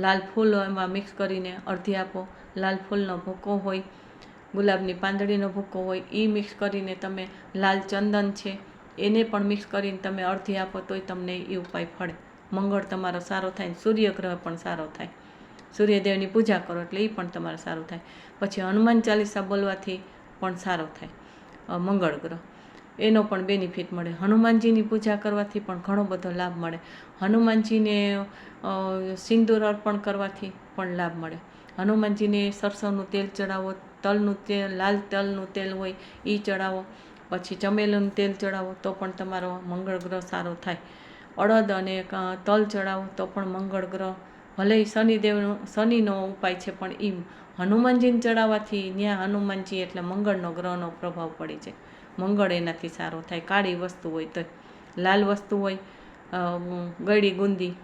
લાલ ફૂલ એમાં મિક્સ કરીને અડધી આપો, લાલ ફૂલનો ભૂકો હોય, ગુલાબની પાંદડીનો ભૂકો હોય, એ મિક્સ કરીને તમે, લાલ ચંદન છે એને પણ મિક્સ કરીને તમે અડધી આપો તોય તમને એ ઉપાય ફળે. મંગળ તમારો સારો થાય, સૂર્યગ્રહ પણ સારો થાય. સૂર્યદેવની પૂજા કરો એટલે એ પણ તમારે સારું થાય. પછી હનુમાન ચાલીસા બોલવાથી પણ સારો થાય મંગળ ગ્રહ, એનો પણ બેનિફિટ મળે. હનુમાનજીની પૂજા કરવાથી પણ ઘણો બધો લાભ મળે. હનુમાનજીને સિંદૂર અર્પણ કરવાથી પણ લાભ મળે. હનુમાનજીને સરસવનું તેલ ચડાવો, તલનું તેલ, લાલ તલનું તેલ હોય એ ચડાવો, પછી ચમેલીનું તેલ ચડાવો તો પણ તમારો મંગળ ગ્રહ સારો થાય. અડદ અને તલ ચડાવો તો પણ મંગળ ગ્રહ, ભલે શનિનો ઉપાય છે પણ એ હનુમાનજીને ચડાવવાથી ત્યાં હનુમાનજી એટલે મંગળનો ગ્રહનો પ્રભાવ પડી જાય, મંગળ એનાથી સારો થાય. કાળી વસ્તુ હોય તો, લાલ વસ્તુ હોય ગળી ગુંદી,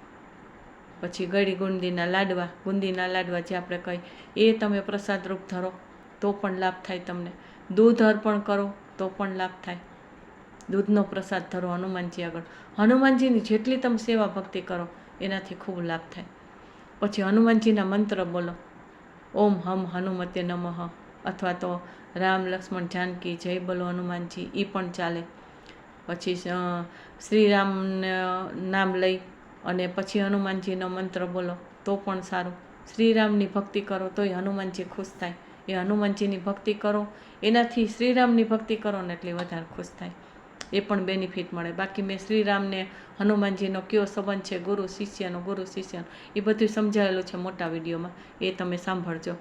પછી ગળી ગુંદીના લાડવા, ગુંદીના લાડવા જે આપણે કહીએ એ તમે પ્રસાદ રૂપ ધરો તો પણ લાભ થાય તમને. દૂધ અર્પણ કરો તો પણ લાભ થાય. દૂધનો પ્રસાદ ધરો હનુમાનજી આગળ. હનુમાનજીની જેટલી તમે સેવા ભક્તિ કરો એનાથી ખૂબ લાભ થાય. પછી હનુમાનજીના મંત્ર બોલો, ઓમ હમ હનુમતે નમઃ, અથવા તો રામ લક્ષ્મણ જાનકી જય બોલો હનુમાનજી, એ પણ ચાલે. પછી શ્રીરામ નામ લઈ અને પછી હનુમાનજીનો મંત્ર બોલો તો પણ સારું. શ્રીરામની ભક્તિ કરો તોય હનુમાનજી ખુશ થાય. એ હનુમાનજીની ભક્તિ કરો એનાથી શ્રીરામની ભક્તિ કરો ને એટલે વધારે ખુશ થાય, એ પણ બેનિફિટ મળે. બાકી મેં શ્રીરામને હનુમાનજીનો કયો સંબંધ છે, ગુરુ શિષ્યનો એ બધું સમજાવેલું છે મોટા વિડીયોમાં, એ તમે સાંભળજો.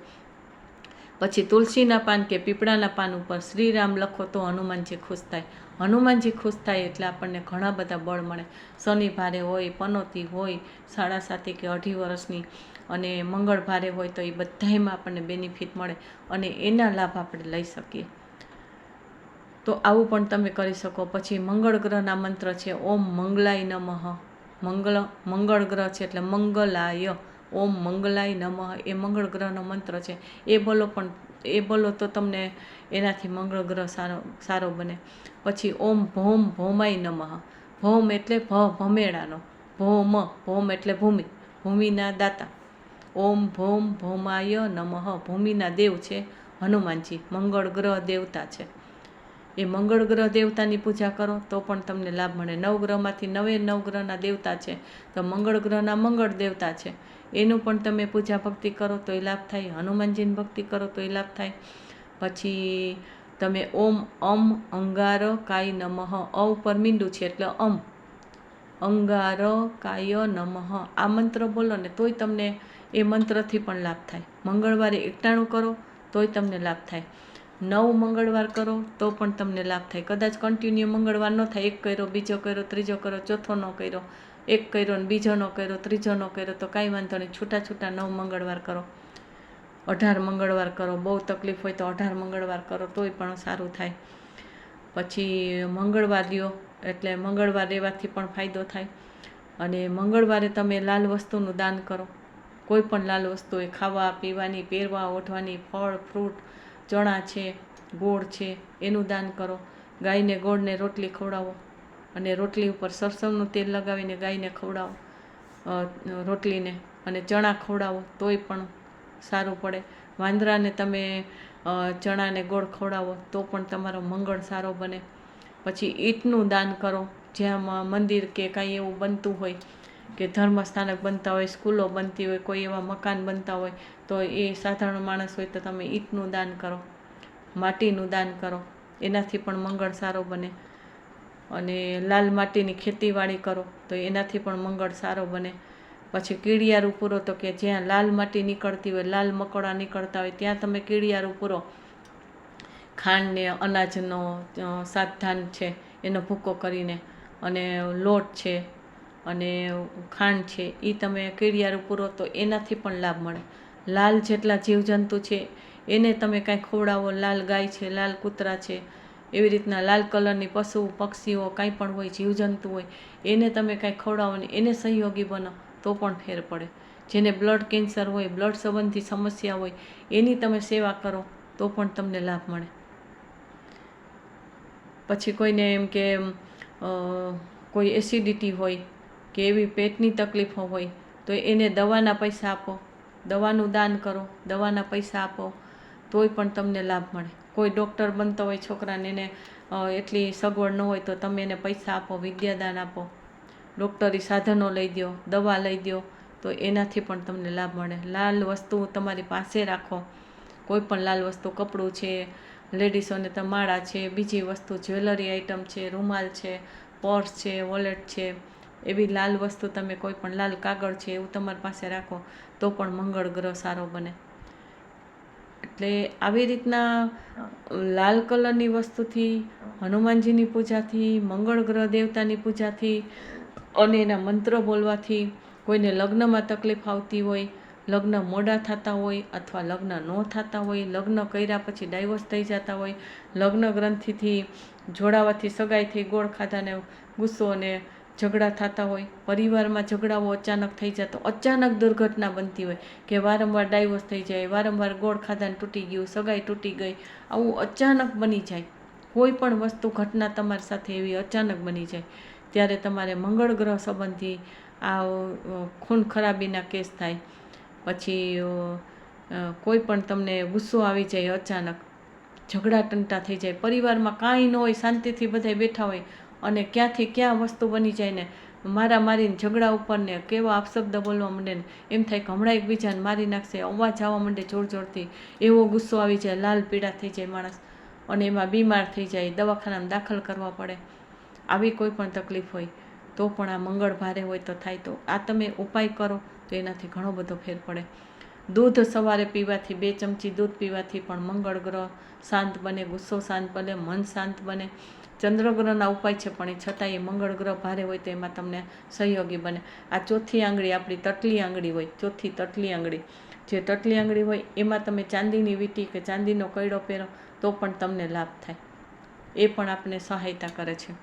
પછી તુલસીના પાન કે પીપળાના પાન ઉપર શ્રીરામ લખો તો હનુમાનજી ખુશ થાય. હનુમાનજી ખુશ થાય એટલે આપણને ઘણા બધા બળ મળે. શનિ ભારે હોય, પનોતી હોય 7.5 કે 2.5 વર્ષની, અને મંગળ ભારે હોય તો એ બધામાં આપણને બેનિફિટ મળે અને એના લાભ આપણે લઈ શકીએ. તો આવું પણ તમે કરી શકો. પછી મંગળ ગ્રહના મંત્ર છે ઓમ મંગલાય નમઃ. મંગળ ગ્રહ છે એટલે મંગલાય, ઓમ મંગલાય નમઃ એ મંગળ ગ્રહનો મંત્ર છે. એ બોલો તો તમને એનાથી મંગળ ગ્રહ સારો બને. પછી ઓમ ભૌમ ભૌમાય નમઃ. ભૌમ એટલે ભમેડાનો, ભૌમ એટલે ભૂમિના દાતા. ઓમ ભૌમ ભૌમાય નમઃ. ભૂમિના દેવ છે હનુમાનજી, મંગળ ગ્રહ દેવતા છે. એ મંગળ ગ્રહ દેવતાની પૂજા કરો તો પણ તમને લાભ મળે. 9 ગ્રહમાંથી 9 ગ્રહના દેવતા છે, તો મંગળ ગ્રહના મંગળ દેવતા છે, એનું પણ તમે પૂજા ભક્તિ કરો તો એ લાભ થાય. હનુમાનજીની ભક્તિ કરો તો એ લાભ થાય. પછી તમે ઓમ અંગાર કાય નમઃ, ઉપર મીંડું છે એટલે અંગાર કાય નમઃ આ મંત્ર બોલો ને તોય તમને એ મંત્રથી પણ લાભ થાય. મંગળવારે 91 કરો તોય તમને લાભ થાય. 9 મંગળવાર કરો તો પણ તમને લાભ થાય. કદાચ કન્ટિન્યુ મંગળવાર ન થાય, એક કર્યો, બીજો કર્યો, ત્રીજો કર્યો, ચોથો ન કર્યો, એક કર્યો ને બીજો ન કર્યો, ત્રીજો ન કર્યો તો કાંઈ વાંધો નહીં, છૂટા 9 મંગળવાર કરો. 18 મંગળવાર કરો, બહુ તકલીફ હોય તો 18 મંગળવાર કરો તોય પણ સારું થાય. પછી મંગળવાર લ્યો એટલે મંગળવાર રહેવાથી પણ ફાયદો થાય. અને મંગળવારે તમે લાલ વસ્તુનું દાન કરો. કોઈ પણ લાલ વસ્તુ હોય, ખાવા પીવાની, પહેરવા ઓઢવાની, ફળ ફ્રૂટ, ચણા છે, ગોળ છે, એનું દાન કરો. ગાયને ગોળને રોટલી ખવડાવો અને રોટલી ઉપર સરસવનું તેલ લગાવીને ગાયને ખવડાવો, રોટલીને, અને ચણા ખવડાવો તોય પણ સારું પડે. વાંદરાને તમે ચણાને ગોળ ખવડાવો તો પણ તમારો મંગળ સારો બને. પછી ઈંટનું દાન કરો, જ્યાં મંદિર કે કાંઈ એવું બનતું હોય, કે ધર્મસ્થાનક બનતા હોય, સ્કૂલો બનતી હોય, કોઈ એવા મકાન બનતા હોય, તો એ સાધારણ માણસ હોય તો તમે ઈંટનું દાન કરો, માટીનું દાન કરો, એનાથી પણ મંગળ સારો બને. અને લાલ માટીની ખેતીવાડી કરો તો એનાથી પણ મંગળ સારો બને. પછી કીડિયારું પૂરો, તો કે જ્યાં લાલ માટી નીકળતી હોય, લાલ મકોડા નીકળતા હોય, ત્યાં તમે કીડિયારું પૂરો. ખાંડને અનાજનો, સાતધાન છે એનો ભૂકો કરીને, અને લોટ છે અને ખાંડ છે, એ તમે કીડિયારું પૂરો તો એનાથી પણ લાભ મળે. લાલ જેટલા જીવજંતુ છે એને તમે કાંઈ ખવડાવો, લાલ ગાય છે, લાલ કૂતરા છે, એવી રીતના લાલ કલરની પશુ પક્ષીઓ કાંઈ પણ હોય, જીવજંતુ હોય, એને તમે કાંઈ ખવડાવો ને એને સહયોગી બનો તો પણ ફેર પડે. જેને બ્લડ કેન્સર હોય, બ્લડ સંબંધી સમસ્યા હોય, એની તમે સેવા કરો તો પણ તમને લાભ મળે. પછી કોઈને એમ કે કોઈ એસિડિટી હોય કે એવી પેટની તકલીફો હોય તો એને દવાના પૈસા આપો, દવાનું દાન કરો, દવાના પૈસા આપો તોય પણ તમને લાભ મળે. કોઈ ડૉક્ટર બનતો હોય છોકરાને, એને એટલી સગવડ ન હોય તો તમે એને પૈસા આપો, વિદ્યાદાન આપો, ડૉક્ટરી સાધનો લઈ દો, દવા લઈ દો તો એનાથી પણ તમને લાભ મળે. લાલ વસ્તુ તમારી પાસે રાખો, કોઈ પણ લાલ વસ્તુ, કપડું છે, લેડીસોને તો માળા છે, બીજી વસ્તુ જ્વેલરી આઇટમ છે, રૂમાલ છે, પર્સ છે, વોલેટ છે, એવી લાલ વસ્તુ તમે કોઈ પણ લાલ કાગળ છે એવું તમારી પાસે રાખો તો પણ મંગળ ગ્રહ સારો બને. એટલે આવી રીતના લાલ કલરની વસ્તુથી, હનુમાનજીની પૂજાથી, મંગળ ગ્રહ દેવતાની પૂજાથી અને એના મંત્ર બોલવાથી, કોઈને લગ્નમાં તકલીફ આવતી હોય, લગ્ન મોડા થતા હોય અથવા લગ્ન ન થતા હોય, લગ્ન કર્યા પછી ડાયવોર્સ થઈ જતા હોય, લગ્ન ગ્રંથિથી જોડાવાથી સગાઈથી ગોળ ખાધાને ગુસ્સો અને ઝઘડા થતા હોય, પરિવારમાં ઝઘડાઓ અચાનક થઈ જતો, અચાનક દુર્ઘટના બનતી હોય કે વારંવાર ડાયવોર્સ થઈ જાય, વારંવાર ગોળ ખાધાને તૂટી ગયું, સગાઈ તૂટી ગઈ, આવું અચાનક બની જાય, કોઈ પણ વસ્તુ ઘટના તમારી સાથે એવી અચાનક બની જાય, ત્યારે તમારે મંગળ ગ્રહ સંબંધી આ ખૂન ખરાબીના કેસ થાય. પછી કોઈ પણ તમને ગુસ્સો આવી જાય, અચાનક ઝઘડા ટંટા થઈ જાય, પરિવારમાં કાંઈ ન હોય, શાંતિથી બધા બેઠા હોય અને ક્યાંથી ક્યાં વસ્તુ બની જાય ને મારા મારીને ઝઘડા ઉપર ને કેવા અપશબ્દ બોલવા માંડે ને એમ થાય કે હમણાં એકબીજાને મારી નાખશે, અવાજ આવવા માંડે જોર જોરથી, એવો ગુસ્સો આવી જાય, લાલ પીળા થઈ જાય માણસ અને એમાં બીમાર થઈ જાય, દવાખાનામાં દાખલ કરવા પડે. આવી કોઈ પણ તકલીફ હોય તો પણ આ મંગળ ભારે હોય તો થાય. તો આ તમે ઉપાય કરો તો એનાથી ઘણો બધો ફેર પડે. દૂધ સવારે પીવાથી, 2 ચમચી દૂધ પીવાથી પણ મંગળ ગ્રહ શાંત બને, ગુસ્સો શાંત બને, મન શાંત બને. ચંદ્રગ્રહના ઉપાય છે પણ એ છતાંય મંગળ ગ્રહ ભારે હોય તો એમાં તમને સહયોગી બને. આ ચોથી આંગળી આપણી તટલી આંગળી હોય, ચોથી તટલી આંગળી, જે તટલી આંગળી હોય એમાં તમે ચાંદીની વીંટી કે ચાંદીનો કયડો પહેરો તો પણ તમને લાભ થાય, એ પણ આપને સહાયતા કરે છે.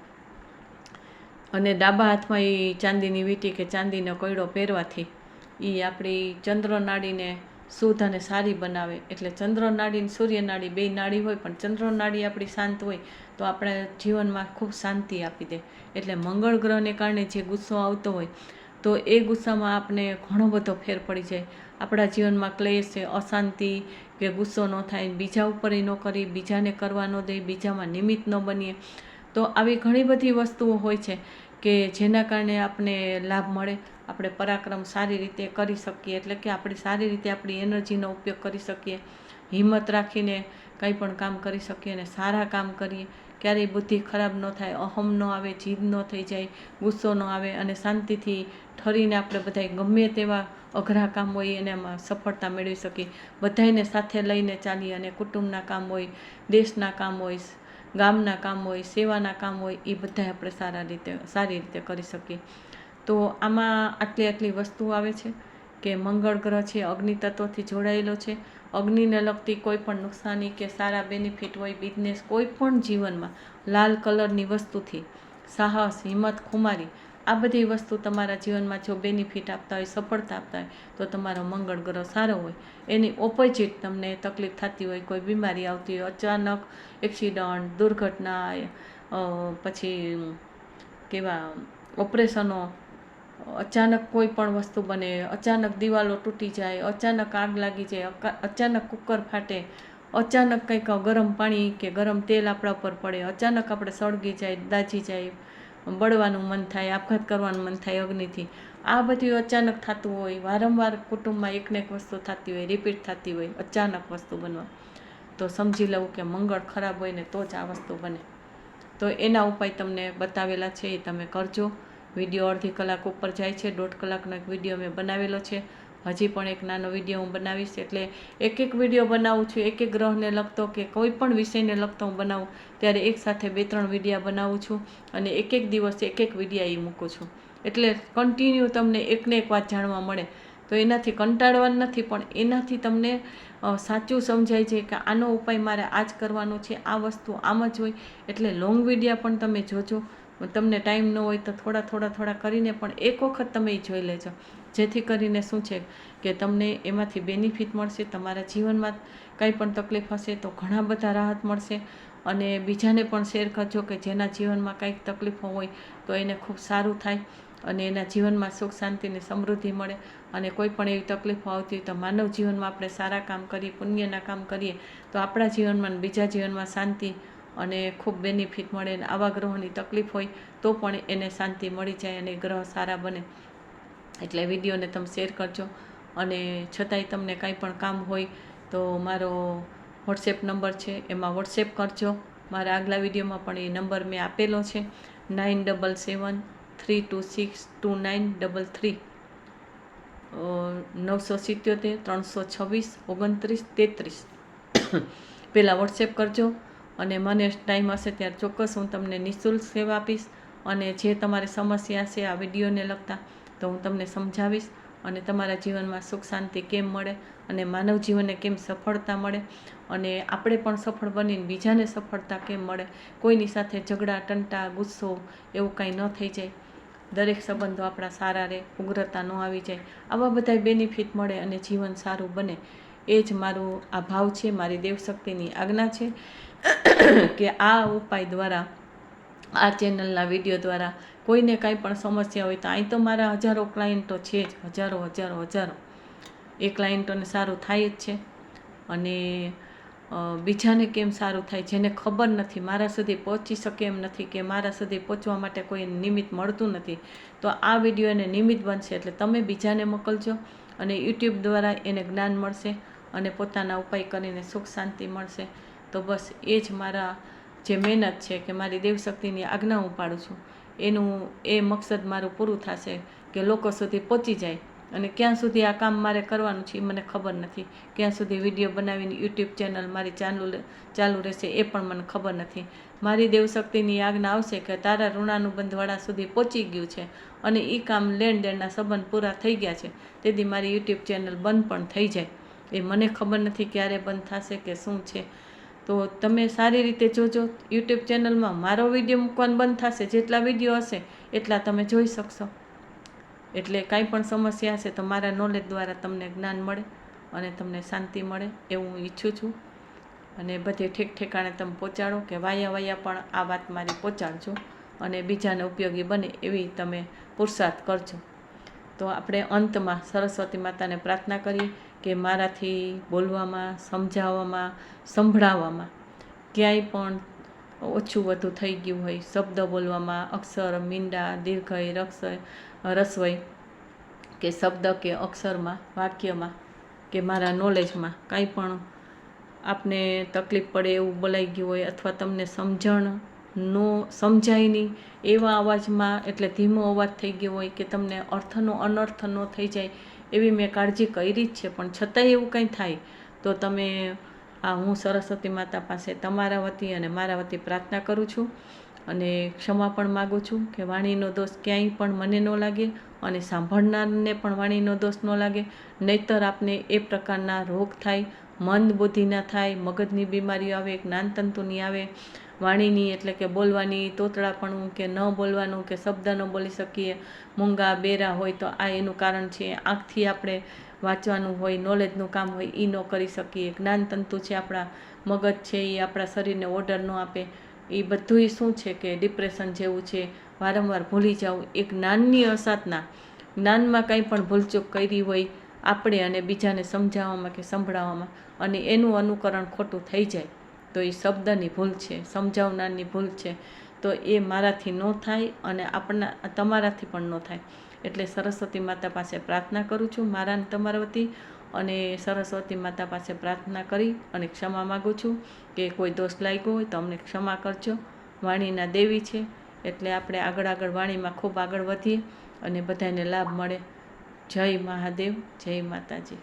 અને ડાબા હાથમાં એ ચાંદીની વીંટી કે ચાંદીનો કયડો પહેરવાથી એ આપણી ચંદ્રનાડીને શુદ્ધ અને સારી બનાવે. એટલે ચંદ્રનાડી અને સૂર્યનાડી બે નાડી હોય, પણ ચંદ્રનાડી આપણી શાંત હોય તો આપણે જીવનમાં ખૂબ શાંતિ આપી દે. એટલે મંગળ ગ્રહને કારણે જે ગુસ્સો આવતો હોય તો એ ગુસ્સામાં આપણે ઘણો બધો ફેર પડી જાય. આપણા જીવનમાં ક્લેશ છે, અશાંતિ કે ગુસ્સો ન થાય, બીજા ઉપર ન કરી, બીજાને કરવા ન દે, બીજામાં નિમિત્ત ન બનીએ, તો આવી ઘણી બધી વસ્તુઓ હોય છે કે જેના કારણે આપણે લાભ મળે. આપણે પરાક્રમ સારી રીતે કરી શકીએ, એટલે કે આપણે સારી રીતે આપણી એનર્જીનો ઉપયોગ કરી શકીએ, હિંમત રાખીને કંઈ પણ કામ કરી શકીએ અને સારા કામ કરીએ. ક્યારેય બુદ્ધિ ખરાબ ન થાય, અહમ ન આવે, જીદ ન થઈ જાય, ગુસ્સો ન આવે અને શાંતિથી ઠરીને આપણે બધા ગમે તેવા અઘરા કામ હોય એનામાં સફળતા મેળવી શકીએ. બધાને સાથે લઈને ચાલીએ અને કુટુંબના કામ હોય, દેશના કામ હોય, ગામના કામ હોય, સેવાના કામ હોય, એ બધા આપણે સારી રીતે કરી શકીએ. તો આમાં આટલી વસ્તુ આવે છે કે મંગળ ગ્રહ છે અગ્નિ તત્વથી જોડાયેલો છે. અગ્નિને લગતી કોઈ પણ નુકસાની કે સારા બેનિફિટ હોય, બિઝનેસ કોઈ પણ જીવનમાં લાલ કલરની વસ્તુથી સાહસ, હિંમત, ખુમારી, આ બધી વસ્તુ તમારા જીવનમાં જો બેનિફિટ આપતા હોય, સફળતા આપતા હોય તો તમારો મંગળ ગ્રહ સારો હોય. એની ઓપોઝિટ તમને તકલીફ થતી હોય, કોઈ બીમારી આવતી હોય, અચાનક એક્સિડન્ટ, દુર્ઘટના, પછી કેવા ઓપરેશનો, અચાનક કોઈ પણ વસ્તુ બને, અચાનક દિવાલો તૂટી જાય, અચાનક આગ લાગી જાય, અચાનક કુકર ફાટે, અચાનક કંઈક ગરમ પાણી કે ગરમ તેલ આપણા ઉપર પડે, અચાનક આપણે સળગી જાય, દાઝી જાય, બળવાનું મન થાય, આપઘાત કરવાનું મન થાય અગ્નિથી. આ બધું અચાનક થતું હોય, વારંવાર કુટુંબમાં એકને એક વસ્તુ થતી હોય, રિપીટ થતી હોય, અચાનક વસ્તુ બનવા, તો સમજી લઉં કે મંગળ ખરાબ હોય ને તો જ આ વસ્તુ બને. તો એના ઉપાય તમને બતાવેલા છે, એ તમે કરજો. વિડીયો અડધી કલાક ઉપર જાય છે, 1.5 કલાકનો એક વિડીયો મેં બનાવેલો છે. હજી પણ એક નાનો વિડીયો હું બનાવીશ. એટલે એક વિડીયો બનાવું છું, એક ગ્રહને લગતો કે કોઈ પણ વિષયને લગતો હું બનાવું ત્યારે એકસાથે 2-3 વિડીયા બનાવું છું અને એક દિવસે એક વિડીયા એ મૂકું છું. એટલે કન્ટિન્યુ તમને એકને એક વાત જાણવા મળે. તો એનાથી કંટાળવાનું નથી, પણ એનાથી તમને સાચું સમજાય છે કે આનો ઉપાય મારે આ જ કરવાનો છે, આ વસ્તુ આમ જ હોય. એટલે લોંગ વિડીયા પણ તમે જોજો. તમને ટાઈમ ન હોય તો થોડા કરીને પણ એક વખત તમે એ જોઈ લેજો, જેથી કરીને શું છે કે તમને એમાંથી બેનિફિટ મળશે. તમારા જીવનમાં કંઈ પણ તકલીફ હશે તો ઘણા બધા રાહત મળશે. અને બીજાને પણ શેર કરજો કે જેના જીવનમાં કંઈક તકલીફો હોય તો એને ખૂબ સારું થાય અને એના જીવનમાં સુખ શાંતિ ને સમૃદ્ધિ મળે. અને કોઈ પણ એવી તકલીફો આવતી હોય તો માનવ જીવનમાં આપણે સારા કામ કરીએ, પુણ્યના કામ કરીએ તો આપણા જીવનમાં બીજા જીવનમાં શાંતિ અને ખૂબ બેનિફિટ મળે. અને આવા ગ્રહોની તકલીફ હોય તો પણ એને શાંતિ મળી જાય અને ગ્રહ સારા બને. એટલે વિડીયોને તમે શેર કરજો. અને છતાંય તમને કાંઈ પણ કામ હોય તો મારો વોટ્સએપ નંબર છે, એમાં વોટ્સએપ કરજો. મારા આગલા વિડીયોમાં પણ એ નંબર મેં આપેલો છે, 9773262933, 977-326-2933. પહેલાં વોટ્સએપ કરજો અને મને ટાઈમ હશે ત્યારે ચોક્કસ હું તમને નિઃશુલ્ક સેવા આપીશ. અને જે તમારી સમસ્યા છે આ વિડીયોને લગતા તો હું તમને સમજાવીશ. અને તમારા જીવનમાં સુખ શાંતિ કેમ મળે અને માનવ જીવનને કેમ સફળતા મળે અને આપણે પણ સફળ બનીને બીજાને સફળતા કેમ મળે. કોઈની સાથે ઝઘડા, ટંટા, ગુસ્સો એવું કાંઈ ન થઈ જાય. દરેક સંબંધો આપણા સારા રહે, ઉગ્રતા ન આવી જાય. આવા બધા બેનિફિટ મળે અને જીવન સારું બને. એ જ મારું આ ભાવ છે, મારી દેવશક્તિની આજ્ઞા છે કે આ ઉપાય દ્વારા, આ ચેનલના વિડીયો દ્વારા કોઈને કાંઈ પણ સમસ્યા હોય તો અહીં તો મારા હજારો ક્લાયન્ટો છે જ, હજારો. એ ક્લાયન્ટોને સારું થાય જ છે. અને બીજાને કેમ સારું થાય, જેને ખબર નથી, મારા સુધી પહોંચી શકે એમ નથી કે મારા સુધી પહોંચવા માટે કોઈ નિમિત્ત મળતું નથી, તો આ વિડીયો એને નિમિત્ત બનશે. એટલે તમે બીજાને મોકલજો અને યુટ્યુબ દ્વારા એને જ્ઞાન મળશે અને પોતાના ઉપાય કરીને સુખ શાંતિ મળશે. તો બસ એ જ મારા જે મહેનત છે કે મારી દેવશક્તિની આજ્ઞા હું પાડું છું, એનું એ મકસદ મારું પૂરું થશે કે લોકો સુધી પહોંચી જાય. અને ક્યાં સુધી આ કામ મારે કરવાનું છે એ મને ખબર નથી, ક્યાં સુધી વિડીયો બનાવીને યુટ્યુબ ચેનલ મારી ચાલુ રહેશે એ પણ મને ખબર નથી. મારી દેવશક્તિની આજ્ઞા આવશે કે તારા ઋણાનુબંધવાળા સુધી પહોંચી ગયું છે અને એ કામ લેણ દેણના સંબંધ પૂરા થઈ ગયા છે, તેથી મારી યુટ્યુબ ચેનલ બંધ પણ થઈ જાય. એ મને ખબર નથી ક્યારે બંધ થશે કે શું છે. તો તમે સારી રીતે જોજો. યુટ્યુબ ચેનલમાં મારો વિડીયો મૂકવાનું બંધ થશે, જેટલા વિડીયો હશે એટલા તમે જોઈ શકશો. એટલે કાંઈ પણ સમસ્યા હશે તો મારા નોલેજ દ્વારા તમને જ્ઞાન મળે અને તમને શાંતિ મળે એવું હું ઈચ્છું છું. અને બધે ઠેક ઠેકાણે તમે પહોંચાડો કે વાયા પણ આ વાત મારી પહોંચાડજો અને બીજાને ઉપયોગી બને એવી તમે પુરુષાર્થ કરજો. તો આપણે અંતમાં સરસ્વતી માતાને પ્રાર્થના કરીએ કે મારાથી બોલવામાં, સમજાવવામાં, સંભળાવવામાં ક્યાંય પણ ઓછું વધુ થઈ ગયું હોય, શબ્દ બોલવામાં, અક્ષર, મીંડા, દીર્ઘય, રસ્વઈ કે શબ્દ કે અક્ષરમાં, વાક્યમાં કે મારા નોલેજમાં કાંઈ પણ આપને તકલીફ પડે એવું બોલાઈ ગયું હોય અથવા તમને સમજાય નહીં એવા અવાજમાં, એટલે ધીમો અવાજ થઈ ગયો હોય કે તમને અર્થનો અનર્થ ન થઈ જાય એવી મેં કાળજી કરી જ છે, પણ છતાંય એવું કંઈ થાય તો તમે હું સરસ્વતી માતા પાસે તમારા વતી અને મારા વતી પ્રાર્થના કરું છું અને ક્ષમા પણ માગું છું કે વાણીનો દોષ ક્યાંય પણ મને ન લાગે અને સાંભળનારને પણ વાણીનો દોષ ન લાગે. નહીંતર આપને એ પ્રકારના રોગ થાય, મંદ બુદ્ધિના થાય, મગજની બીમારીઓ આવે, જ્ઞાનતંતુની આવે, વાણીની એટલે કે બોલવાની તોતડાપણું કે ન બોલવાનું કે શબ્દ ન બોલી શકીએ, મૂંગા બેરા હોય તો આ એનું કારણ છે. આંખથી આપણે વાંચવાનું હોય, નોલેજનું કામ હોય એ ન કરી શકીએ. જ્ઞાનતંતુ છે આપણા મગજ છે એ આપણા શરીરને ઓર્ડર ન આપે. એ બધું શું છે કે ડિપ્રેશન જેવું છે, વારંવાર ભૂલી જાઉં, એક જ્ઞાનની અસાધના, જ્ઞાનમાં કંઈ પણ ભૂલચૂક કરી હોય આપણે અને બીજાને સમજાવવામાં કે સંભળાવવામાં, અને એનું અનુકરણ ખોટું થઈ જાય તો એ શબ્દની ભૂલ છે, સમજાવનારની ભૂલ છે. તો એ મારાથી ન થાય અને તમારાથી પણ ન થાય. એટલે સરસ્વતી માતા પાસે પ્રાર્થના કરું છું મારા અને તમારા વતી, અને સરસ્વતી માતા પાસે પ્રાર્થના કરી અને ક્ષમા માગું છું કે કોઈ દોષ લાગ્યો હોય તો અમને ક્ષમા કરજો. વાણીના દેવી છે એટલે આપણે આગળ વાણીમાં ખૂબ આગળ વધીએ અને બધાને લાભ મળે. જય મહાદેવ, જય માતાજી.